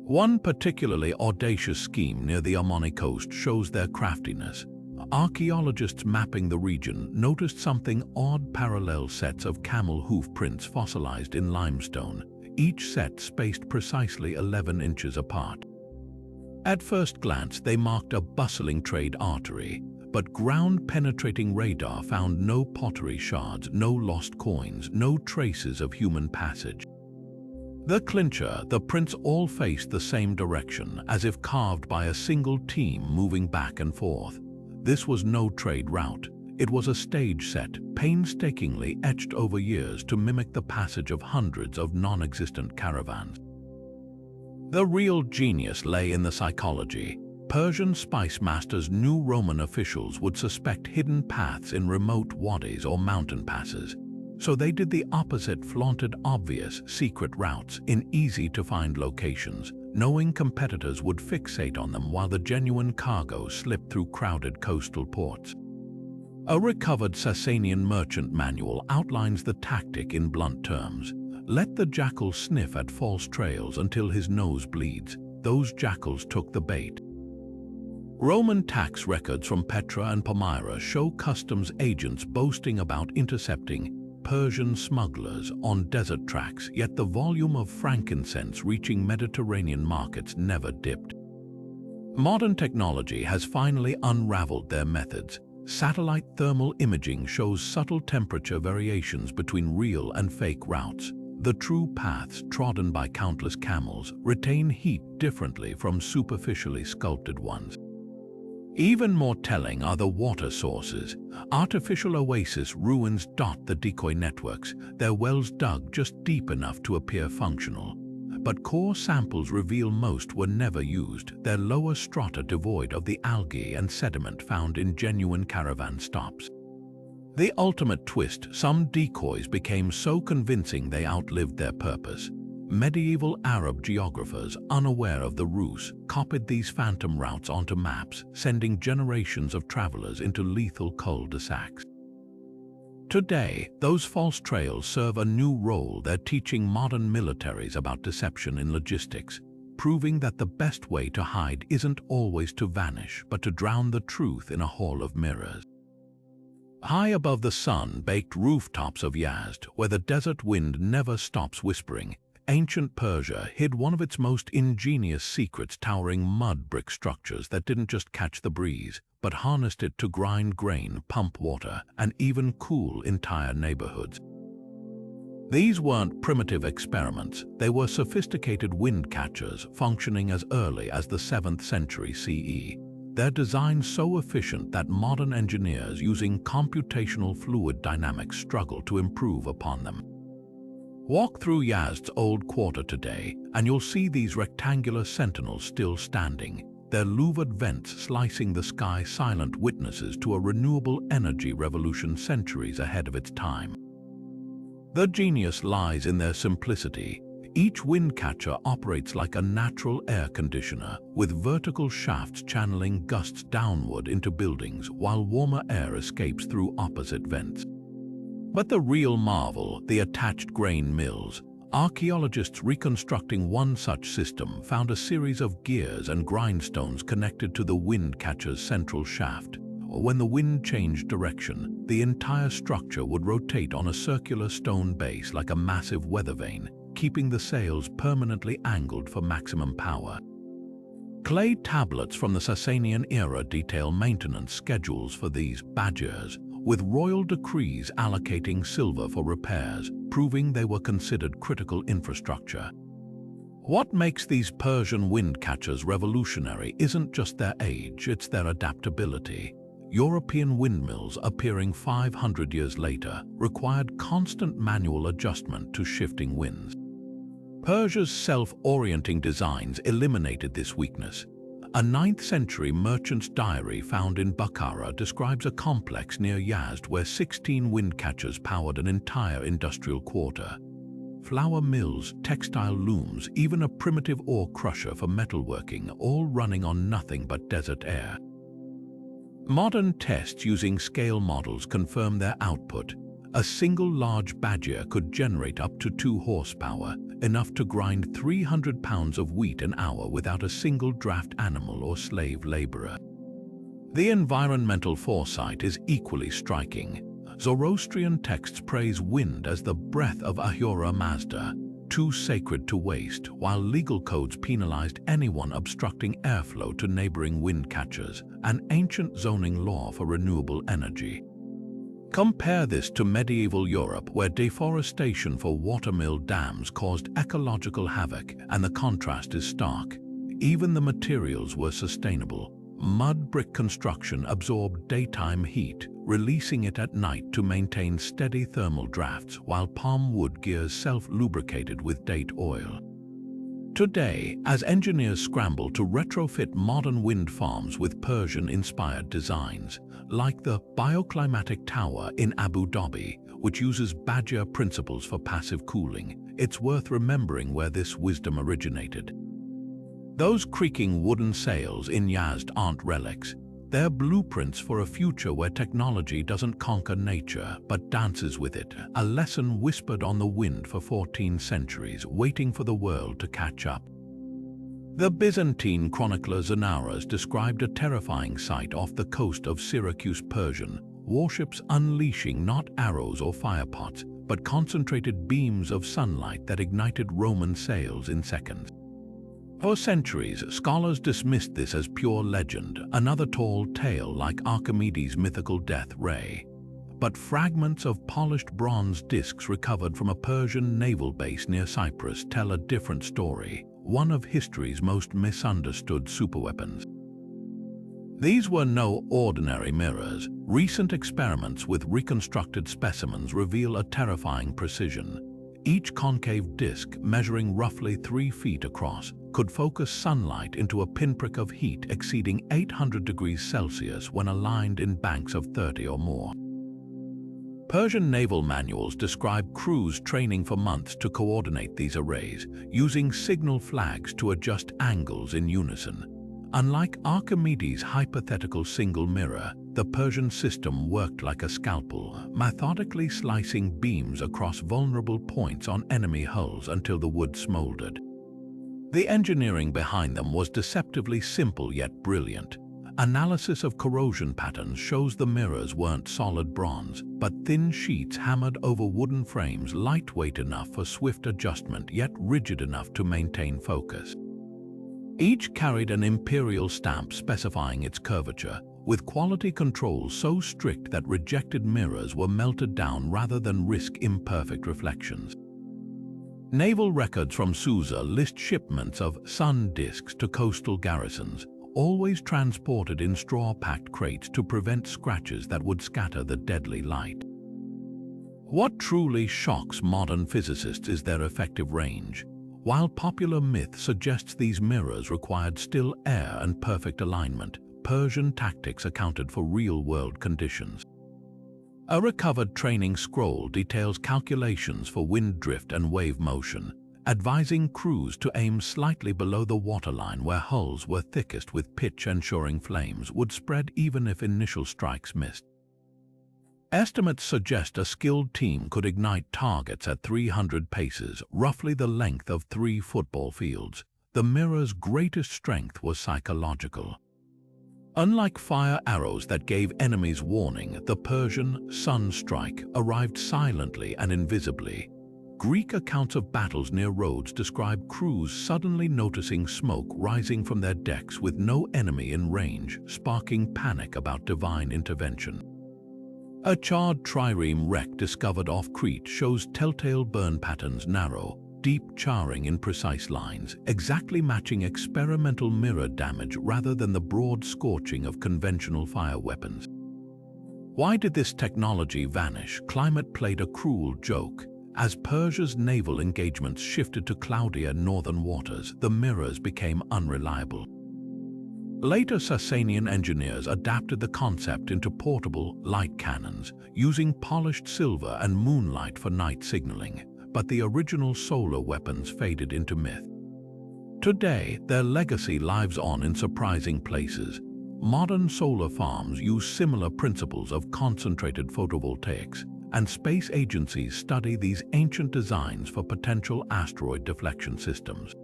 One particularly audacious scheme near the Oman coast shows their craftiness. Archaeologists mapping the region noticed something odd: parallel sets of camel hoof prints fossilized in limestone, each set spaced precisely 11 inches apart. At first glance, they marked a bustling trade artery, but ground-penetrating radar found no pottery shards, no lost coins, no traces of human passage. The clincher, the prints all faced the same direction, as if carved by a single team moving back and forth. This was no trade route. It was a stage set, painstakingly etched over years to mimic the passage of hundreds of non-existent caravans. The real genius lay in the psychology. Persian spice masters knew Roman officials would suspect hidden paths in remote wadis or mountain passes, so they did the opposite: flaunted obvious, secret routes in easy-to-find locations, knowing competitors would fixate on them while the genuine cargo slipped through crowded coastal ports. A recovered Sasanian merchant manual outlines the tactic in blunt terms. Let the jackal sniff at false trails until his nose bleeds. Those jackals took the bait. Roman tax records from Petra and Palmyra show customs agents boasting about intercepting Persian smugglers on desert tracks, yet the volume of frankincense reaching Mediterranean markets never dipped. Modern technology has finally unraveled their methods. Satellite thermal imaging shows subtle temperature variations between real and fake routes. The true paths trodden by countless camels retain heat differently from superficially sculpted ones. Even more telling are the water sources. Artificial oasis ruins dot the decoy networks, their wells dug just deep enough to appear functional. But core samples reveal most were never used, their lower strata devoid of the algae and sediment found in genuine caravan stops. The ultimate twist: some decoys became so convincing they outlived their purpose. Medieval Arab geographers, unaware of the ruse, copied these phantom routes onto maps, sending generations of travelers into lethal cul-de-sacs. Today, those false trails serve a new role. They're teaching modern militaries about deception in logistics, proving that the best way to hide isn't always to vanish, but to drown the truth in a hall of mirrors. High above the sun-baked rooftops of Yazd, where the desert wind never stops whispering, ancient Persia hid one of its most ingenious secrets: towering mud brick structures that didn't just catch the breeze, but harnessed it to grind grain, pump water, and even cool entire neighborhoods. These weren't primitive experiments, they were sophisticated wind catchers functioning as early as the 7th century CE. Their design so efficient that modern engineers using computational fluid dynamics struggle to improve upon them. Walk through Yazd's old quarter today, and you'll see these rectangular sentinels still standing, their louvered vents slicing the sky, silent witnesses to a renewable energy revolution centuries ahead of its time. The genius lies in their simplicity. Each wind catcher operates like a natural air conditioner, with vertical shafts channeling gusts downward into buildings while warmer air escapes through opposite vents. But the real marvel, the attached grain mills. Archaeologists reconstructing one such system found a series of gears and grindstones connected to the wind catcher's central shaft. When the wind changed direction, the entire structure would rotate on a circular stone base like a massive weather vane, keeping the sails permanently angled for maximum power. Clay tablets from the Sasanian era detail maintenance schedules for these badgers, with royal decrees allocating silver for repairs, proving they were considered critical infrastructure. What makes these Persian wind catchers revolutionary isn't just their age, it's their adaptability. European windmills appearing 500 years later required constant manual adjustment to shifting winds. Persia's self-orienting designs eliminated this weakness. A 9th century merchant's diary found in Bukhara describes a complex near Yazd where 16 wind catchers powered an entire industrial quarter. Flour mills, textile looms, even a primitive ore crusher for metalworking, all running on nothing but desert air. Modern tests using scale models confirm their output. A single large badger could generate up to 2 horsepower, enough to grind 300 pounds of wheat an hour without a single draft animal or slave laborer. The environmental foresight is equally striking. Zoroastrian texts praise wind as the breath of Ahura Mazda, too sacred to waste, while legal codes penalized anyone obstructing airflow to neighboring wind catchers, an ancient zoning law for renewable energy. Compare this to medieval Europe, where deforestation for watermill dams caused ecological havoc, and the contrast is stark. Even the materials were sustainable. Mud brick construction absorbed daytime heat, releasing it at night to maintain steady thermal drafts, while palm wood gears self-lubricated with date oil. Today, as engineers scramble to retrofit modern wind farms with Persian-inspired designs, like the bioclimatic tower in Abu Dhabi, which uses Badger principles for passive cooling, it's worth remembering where this wisdom originated. Those creaking wooden sails in Yazd aren't relics. They're blueprints for a future where technology doesn't conquer nature, but dances with it, a lesson whispered on the wind for 14 centuries, waiting for the world to catch up. The Byzantine chronicler Xanaras described a terrifying sight off the coast of Syracuse, Persian, warships unleashing not arrows or firepots, but concentrated beams of sunlight that ignited Roman sails in seconds. For centuries, scholars dismissed this as pure legend, another tall tale like Achaemenid's mythical death ray. But fragments of polished bronze discs recovered from a Persian naval base near Cyprus tell a different story, one of history's most misunderstood superweapons. These were no ordinary mirrors. Recent experiments with reconstructed specimens reveal a terrifying precision. Each concave disc, measuring roughly 3 feet across, could focus sunlight into a pinprick of heat exceeding 800 degrees Celsius when aligned in banks of 30 or more. Persian naval manuals describe crews training for months to coordinate these arrays, using signal flags to adjust angles in unison. Unlike Achaemenid's hypothetical single mirror, the Persian system worked like a scalpel, methodically slicing beams across vulnerable points on enemy hulls until the wood smoldered. The engineering behind them was deceptively simple yet brilliant. Analysis of corrosion patterns shows the mirrors weren't solid bronze, but thin sheets hammered over wooden frames, lightweight enough for swift adjustment yet rigid enough to maintain focus. Each carried an imperial stamp specifying its curvature, with quality controls so strict that rejected mirrors were melted down rather than risk imperfect reflections. Naval records from Susa list shipments of sun discs to coastal garrisons, always transported in straw-packed crates to prevent scratches that would scatter the deadly light. What truly shocks modern physicists is their effective range. While popular myth suggests these mirrors required still air and perfect alignment, Persian tactics accounted for real-world conditions. A recovered training scroll details calculations for wind drift and wave motion, advising crews to aim slightly below the waterline where hulls were thickest with pitch, ensuring flames would spread even if initial strikes missed. Estimates suggest a skilled team could ignite targets at 300 paces, roughly the length of 3 football fields. The mirror's greatest strength was psychological. Unlike fire arrows that gave enemies warning, the Persian sun strike arrived silently and invisibly. Greek accounts of battles near Rhodes describe crews suddenly noticing smoke rising from their decks with no enemy in range, sparking panic about divine intervention. A charred trireme wreck discovered off Crete shows telltale burn patterns, narrow, deep charring in precise lines, exactly matching experimental mirror damage rather than the broad scorching of conventional fire weapons. Why did this technology vanish? Climate played a cruel joke. As Persia's naval engagements shifted to cloudier northern waters, the mirrors became unreliable. Later Sasanian engineers adapted the concept into portable light cannons, using polished silver and moonlight for night signaling, but the original solar weapons faded into myth. Today, their legacy lives on in surprising places. Modern solar farms use similar principles of concentrated photovoltaics, and space agencies study these ancient designs for potential asteroid deflection systems.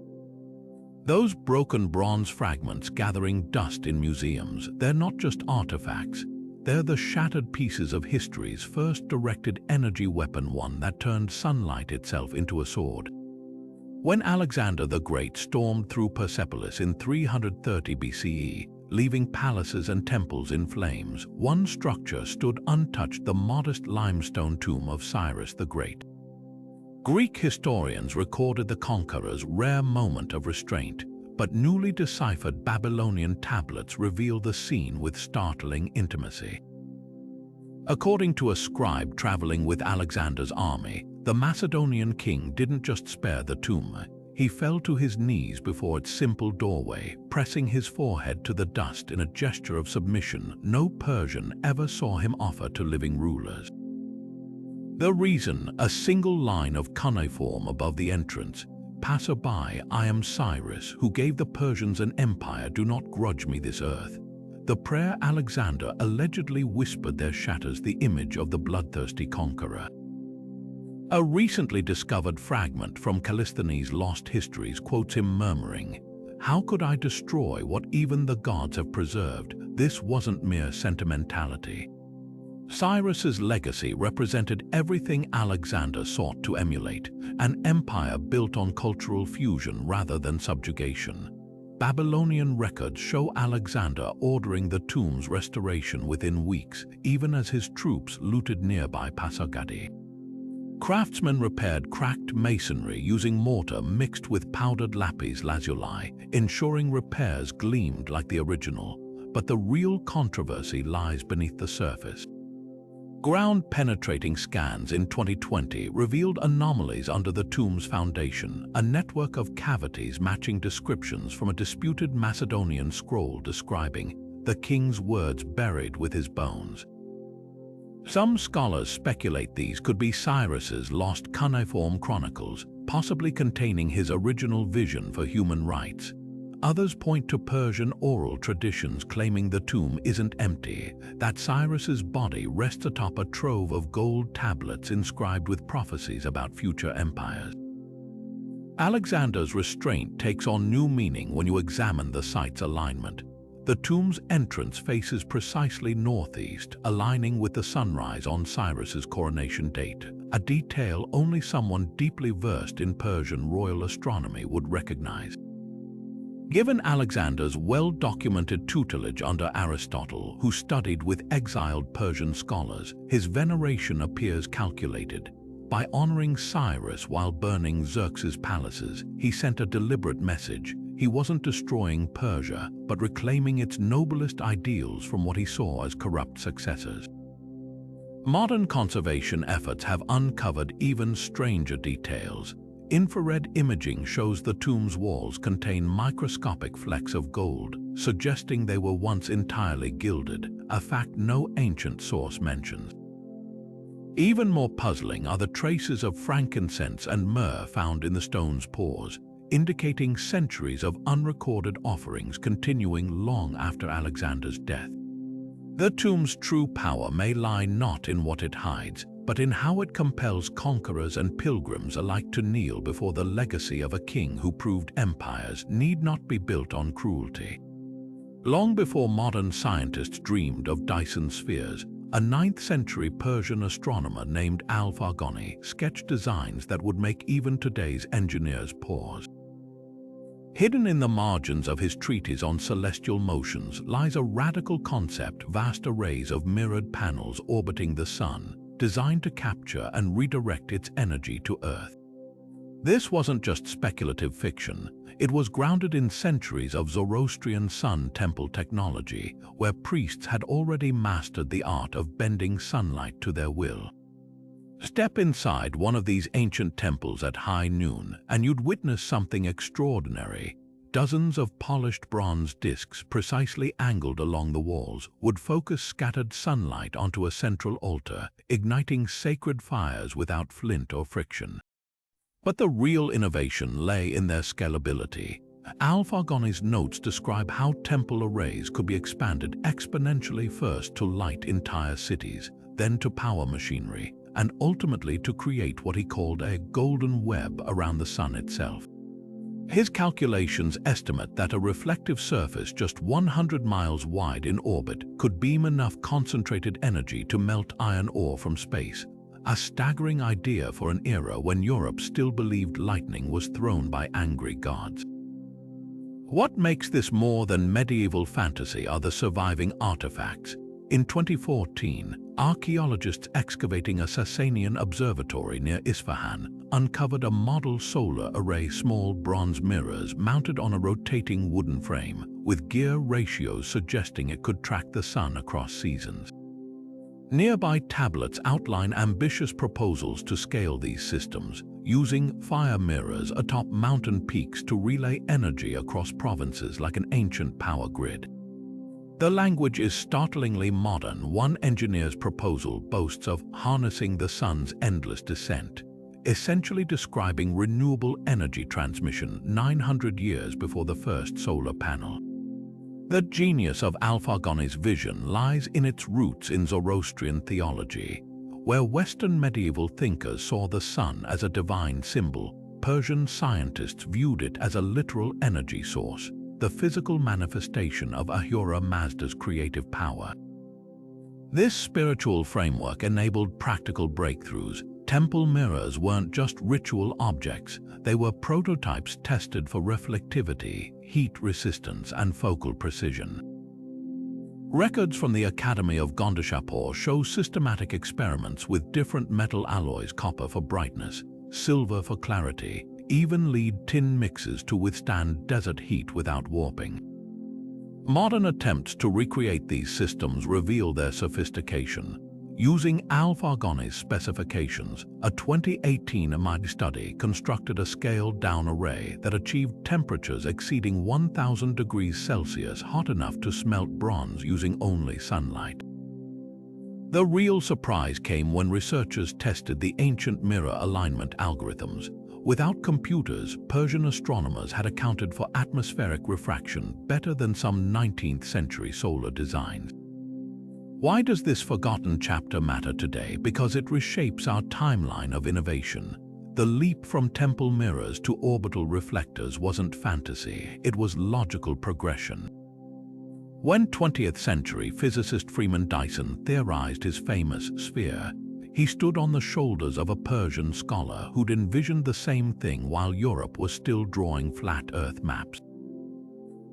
Those broken bronze fragments gathering dust in museums, they're not just artifacts. They're the shattered pieces of history's first directed energy weapon, one that turned sunlight itself into a sword. When Alexander the Great stormed through Persepolis in 330 BCE, leaving palaces and temples in flames, one structure stood untouched: the modest limestone tomb of Cyrus the Great. Greek historians recorded the conqueror's rare moment of restraint, but newly deciphered Babylonian tablets reveal the scene with startling intimacy. According to a scribe traveling with Alexander's army, the Macedonian king didn't just spare the tomb. He fell to his knees before its simple doorway, pressing his forehead to the dust in a gesture of submission no Persian ever saw him offer to living rulers. The reason: a single line of cuneiform above the entrance. Passerby, I am Cyrus, who gave the Persians an empire, do not grudge me this earth. The prayer Alexander allegedly whispered there shatters the image of the bloodthirsty conqueror. A recently discovered fragment from Callisthenes' Lost Histories quotes him murmuring, "How could I destroy what even the gods have preserved?" This wasn't mere sentimentality. Cyrus's legacy represented everything Alexander sought to emulate, an empire built on cultural fusion rather than subjugation. Babylonian records show Alexander ordering the tomb's restoration within weeks, even as his troops looted nearby Pasargadae. Craftsmen repaired cracked masonry using mortar mixed with powdered lapis lazuli, ensuring repairs gleamed like the original. But the real controversy lies beneath the surface. Ground-penetrating scans in 2020 revealed anomalies under the tomb's foundation, a network of cavities matching descriptions from a disputed Macedonian scroll describing the king's words buried with his bones. Some scholars speculate these could be Cyrus's lost cuneiform chronicles, possibly containing his original vision for human rights. Others point to Persian oral traditions claiming the tomb isn't empty, that Cyrus's body rests atop a trove of gold tablets inscribed with prophecies about future empires. Alexander's restraint takes on new meaning when you examine the site's alignment. The tomb's entrance faces precisely northeast, aligning with the sunrise on Cyrus's coronation date, a detail only someone deeply versed in Persian royal astronomy would recognize. Given Alexander's well-documented tutelage under Aristotle, who studied with exiled Persian scholars, his veneration appears calculated. By honoring Cyrus while burning Xerxes' palaces, he sent a deliberate message. He wasn't destroying Persia, but reclaiming its noblest ideals from what he saw as corrupt successors. Modern conservation efforts have uncovered even stranger details. Infrared imaging shows the tomb's walls contain microscopic flecks of gold, suggesting they were once entirely gilded, a fact no ancient source mentions. Even more puzzling are the traces of frankincense and myrrh found in the stone's pores, indicating centuries of unrecorded offerings continuing long after Alexander's death. The tomb's true power may lie not in what it hides, but in how it compels conquerors and pilgrims alike to kneel before the legacy of a king who proved empires need not be built on cruelty. Long before modern scientists dreamed of Dyson spheres, a 9th-century Persian astronomer named Al-Farghani sketched designs that would make even today's engineers pause. Hidden in the margins of his treatise on celestial motions lies a radical concept: vast arrays of mirrored panels orbiting the sun, designed to capture and redirect its energy to Earth. This wasn't just speculative fiction. It was grounded in centuries of Zoroastrian sun temple technology, where priests had already mastered the art of bending sunlight to their will. Step inside one of these ancient temples at high noon, and you'd witness something extraordinary. Dozens of polished bronze discs, precisely angled along the walls, would focus scattered sunlight onto a central altar, igniting sacred fires without flint or friction. But the real innovation lay in their scalability. Al-Farghani's notes describe how temple arrays could be expanded exponentially, first to light entire cities, then to power machinery, and ultimately to create what he called a golden web around the sun itself. His calculations estimate that a reflective surface just 100 miles wide in orbit could beam enough concentrated energy to melt iron ore from space, a staggering idea for an era when Europe still believed lightning was thrown by angry gods. What makes this more than medieval fantasy are the surviving artifacts. In 2014, archaeologists excavating a Sasanian observatory near Isfahan uncovered a model solar array, small bronze mirrors mounted on a rotating wooden frame, with gear ratios suggesting it could track the sun across seasons. Nearby tablets outline ambitious proposals to scale these systems, using fire mirrors atop mountain peaks to relay energy across provinces like an ancient power grid. The language is startlingly modern. One engineer's proposal boasts of harnessing the sun's endless descent, essentially describing renewable energy transmission 900 years before the first solar panel. The genius of Al-Farghani's vision lies in its roots in Zoroastrian theology. Where Western medieval thinkers saw the sun as a divine symbol, Persian scientists viewed it as a literal energy source, the physical manifestation of Ahura Mazda's creative power. This spiritual framework enabled practical breakthroughs. Temple mirrors weren't just ritual objects, they were prototypes tested for reflectivity, heat resistance, and focal precision. Records from the Academy of Gondeshapur show systematic experiments with different metal alloys: copper for brightness, silver for clarity, even lead tin mixes to withstand desert heat without warping. Modern attempts to recreate these systems reveal their sophistication. Using Al-Farghani's specifications, a 2018 Immortals study constructed a scaled-down array that achieved temperatures exceeding 1,000 degrees Celsius, hot enough to smelt bronze using only sunlight. The real surprise came when researchers tested the ancient mirror alignment algorithms. Without computers, Persian astronomers had accounted for atmospheric refraction better than some 19th century solar designs. Why does this forgotten chapter matter today? Because it reshapes our timeline of innovation. The leap from temple mirrors to orbital reflectors wasn't fantasy, it was logical progression. When 20th century physicist Freeman Dyson theorized his famous sphere, he stood on the shoulders of a Persian scholar who'd envisioned the same thing while Europe was still drawing flat Earth maps.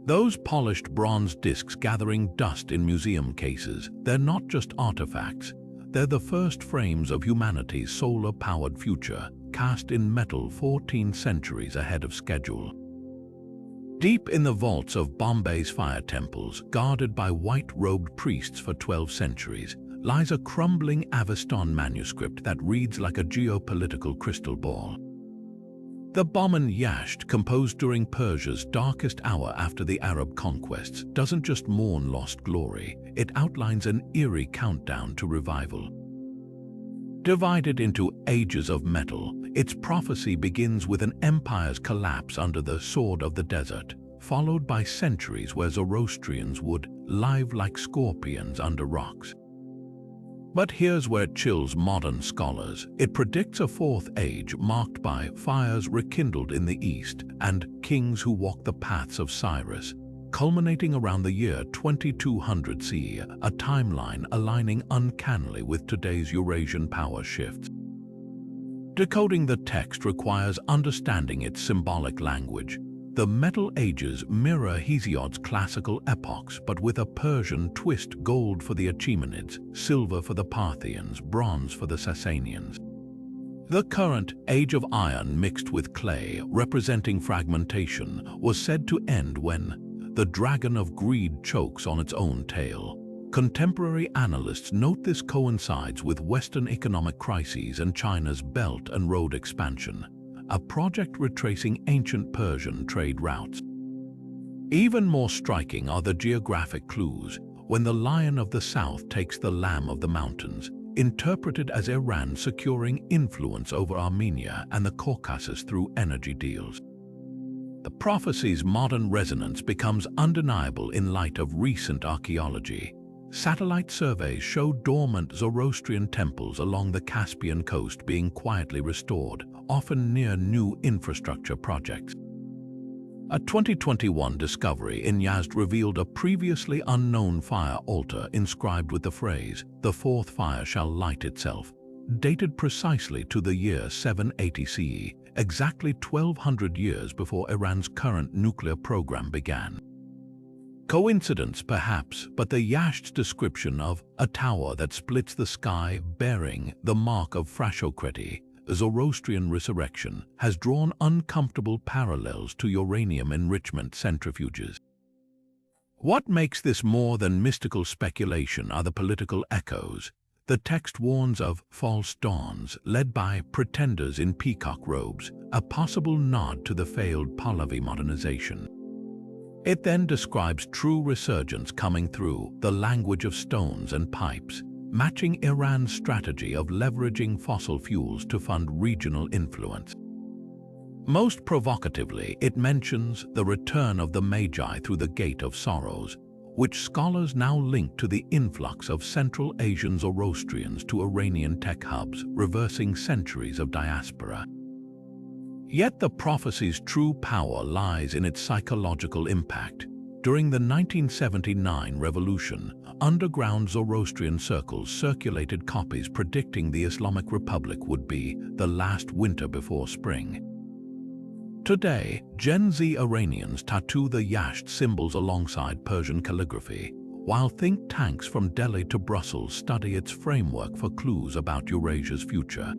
Those polished bronze discs gathering dust in museum cases, they're not just artifacts, they're the first frames of humanity's solar-powered future, cast in metal 14 centuries ahead of schedule. Deep in the vaults of Bombay's fire temples, guarded by white-robed priests for 12 centuries, lies a crumbling Avestan manuscript that reads like a geopolitical crystal ball. The Barren Yasht, composed during Persia's darkest hour after the Arab conquests, doesn't just mourn lost glory, it outlines an eerie countdown to revival. Divided into ages of metal, its prophecy begins with an empire's collapse under the sword of the desert, followed by centuries where Zoroastrians would live like scorpions under rocks. But here's where it chills modern scholars. It predicts a fourth age marked by fires rekindled in the east and kings who walk the paths of Cyrus, culminating around the year 2200 CE, a timeline aligning uncannily with today's Eurasian power shifts. Decoding the text requires understanding its symbolic language. The Metal Ages mirror Hesiod's classical epochs, but with a Persian twist: gold for the Achaemenids, silver for the Parthians, bronze for the Sasanians. The current Age of Iron mixed with clay, representing fragmentation, was said to end when the dragon of greed chokes on its own tail. Contemporary analysts note this coincides with Western economic crises and China's Belt and Road expansion, a project retracing ancient Persian trade routes. Even more striking are the geographic clues. When the lion of the south takes the lamb of the mountains, interpreted as Iran securing influence over Armenia and the Caucasus through energy deals. The prophecy's modern resonance becomes undeniable in light of recent archaeology. Satellite surveys show dormant Zoroastrian temples along the Caspian coast being quietly restored, often near new infrastructure projects. A 2021 discovery in Yazd revealed a previously unknown fire altar inscribed with the phrase, "The fourth fire shall light itself," dated precisely to the year 780 CE, exactly 1200 years before Iran's current nuclear program began. Coincidence, perhaps, but the Yazd's description of a tower that splits the sky bearing the mark of Frashocrates, Zoroastrian resurrection, has drawn uncomfortable parallels to uranium enrichment centrifuges. What makes this more than mystical speculation are the political echoes. The text warns of false dawns led by pretenders in peacock robes, a possible nod to the failed Pahlavi modernization. It then describes true resurgence coming through the language of stones and pipes, matching Iran's strategy of leveraging fossil fuels to fund regional influence. Most provocatively, it mentions the return of the Magi through the Gate of Sorrows, which scholars now link to the influx of Central Asian Zoroastrians to Iranian tech hubs, reversing centuries of diaspora. Yet the prophecy's true power lies in its psychological impact. During the 1979 revolution, underground Zoroastrian circles circulated copies predicting the Islamic Republic would be the last winter before spring. Today, Gen Z Iranians tattoo the Yazd symbols alongside Persian calligraphy, while think tanks from Delhi to Brussels study its framework for clues about Eurasia's future.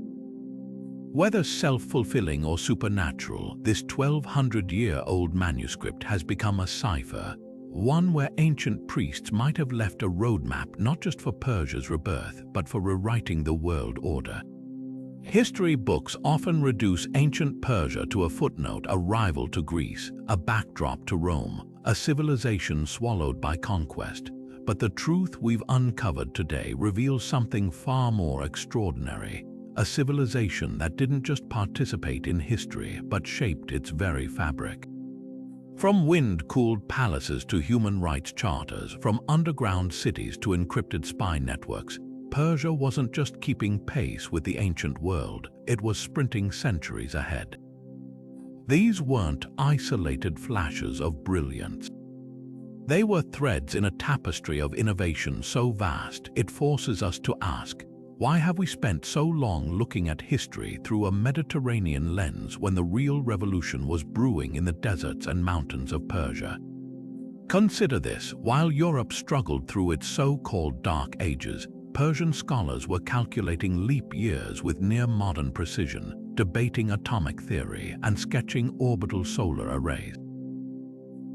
Whether self-fulfilling or supernatural, this 1200-year-old manuscript has become a cipher, one where ancient priests might have left a roadmap not just for Persia's rebirth, but for rewriting the world order. History books often reduce ancient Persia to a footnote, a rival to Greece, a backdrop to Rome, a civilization swallowed by conquest. But the truth we've uncovered today reveals something far more extraordinary. A civilization that didn't just participate in history, but shaped its very fabric. From wind-cooled palaces to human rights charters, from underground cities to encrypted spy networks, Persia wasn't just keeping pace with the ancient world, it was sprinting centuries ahead. These weren't isolated flashes of brilliance. They were threads in a tapestry of innovation so vast it forces us to ask, why have we spent so long looking at history through a Mediterranean lens when the real revolution was brewing in the deserts and mountains of Persia? Consider this: while Europe struggled through its so-called Dark Ages, Persian scholars were calculating leap years with near-modern precision, debating atomic theory and sketching orbital solar arrays.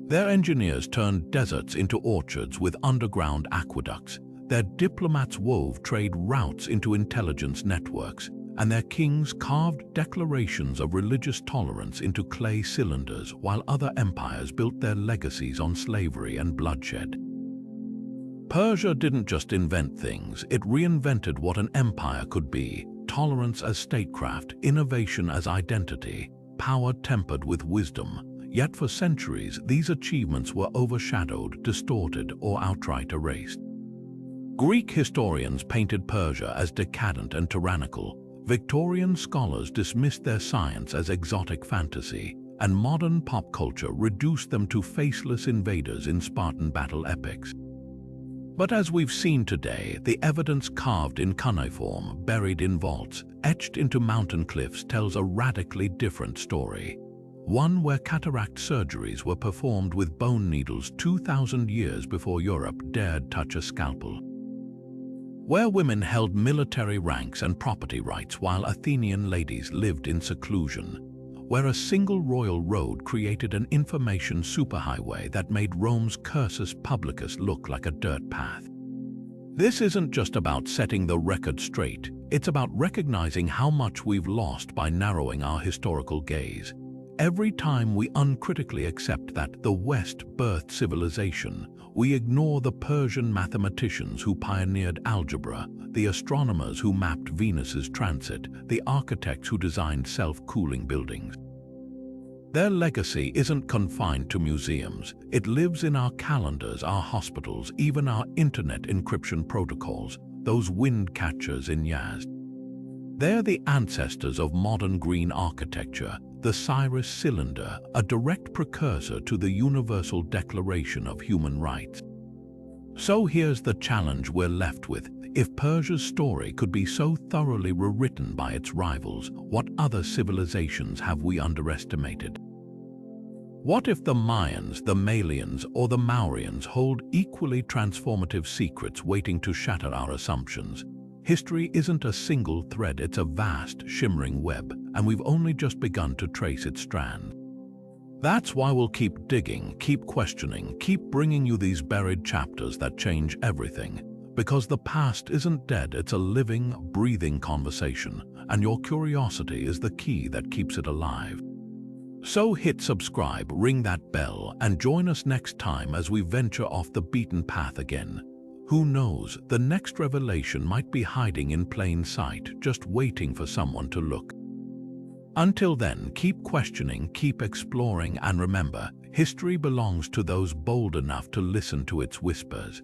Their engineers turned deserts into orchards with underground aqueducts. Their diplomats wove trade routes into intelligence networks, and their kings carved declarations of religious tolerance into clay cylinders, while other empires built their legacies on slavery and bloodshed. Persia didn't just invent things, it reinvented what an empire could be: tolerance as statecraft, innovation as identity, power tempered with wisdom. Yet for centuries, these achievements were overshadowed, distorted, or outright erased. Greek historians painted Persia as decadent and tyrannical. Victorian scholars dismissed their science as exotic fantasy, and modern pop culture reduced them to faceless invaders in Spartan battle epics. But as we've seen today, the evidence carved in cuneiform, buried in vaults, etched into mountain cliffs tells a radically different story. one where cataract surgeries were performed with bone needles 2,000 years before Europe dared touch a scalpel. Where women held military ranks and property rights while Athenian ladies lived in seclusion. Where a single royal road created an information superhighway that made Rome's cursus publicus look like a dirt path. This isn't just about setting the record straight, it's about recognizing how much we've lost by narrowing our historical gaze. Every time we uncritically accept that the West birthed civilization, we ignore the Persian mathematicians who pioneered algebra, the astronomers who mapped Venus's transit, the architects who designed self-cooling buildings. Their legacy isn't confined to museums. It lives in our calendars, our hospitals, even our internet encryption protocols, those wind catchers in Yazd. They're the ancestors of modern green architecture, the Cyrus cylinder, a direct precursor to the Universal Declaration of Human Rights. So here's the challenge we're left with. If Persia's story could be so thoroughly rewritten by its rivals, what other civilizations have we underestimated? What if the Mayans, the Malians, or the Mauryans hold equally transformative secrets waiting to shatter our assumptions? History isn't a single thread, it's a vast, shimmering web, and we've only just begun to trace its strands. That's why we'll keep digging, keep questioning, keep bringing you these buried chapters that change everything. Because the past isn't dead, it's a living, breathing conversation, and your curiosity is the key that keeps it alive. So hit subscribe, ring that bell, and join us next time as we venture off the beaten path again. Who knows, the next revelation might be hiding in plain sight, just waiting for someone to look. Until then, keep questioning, keep exploring, and remember, history belongs to those bold enough to listen to its whispers.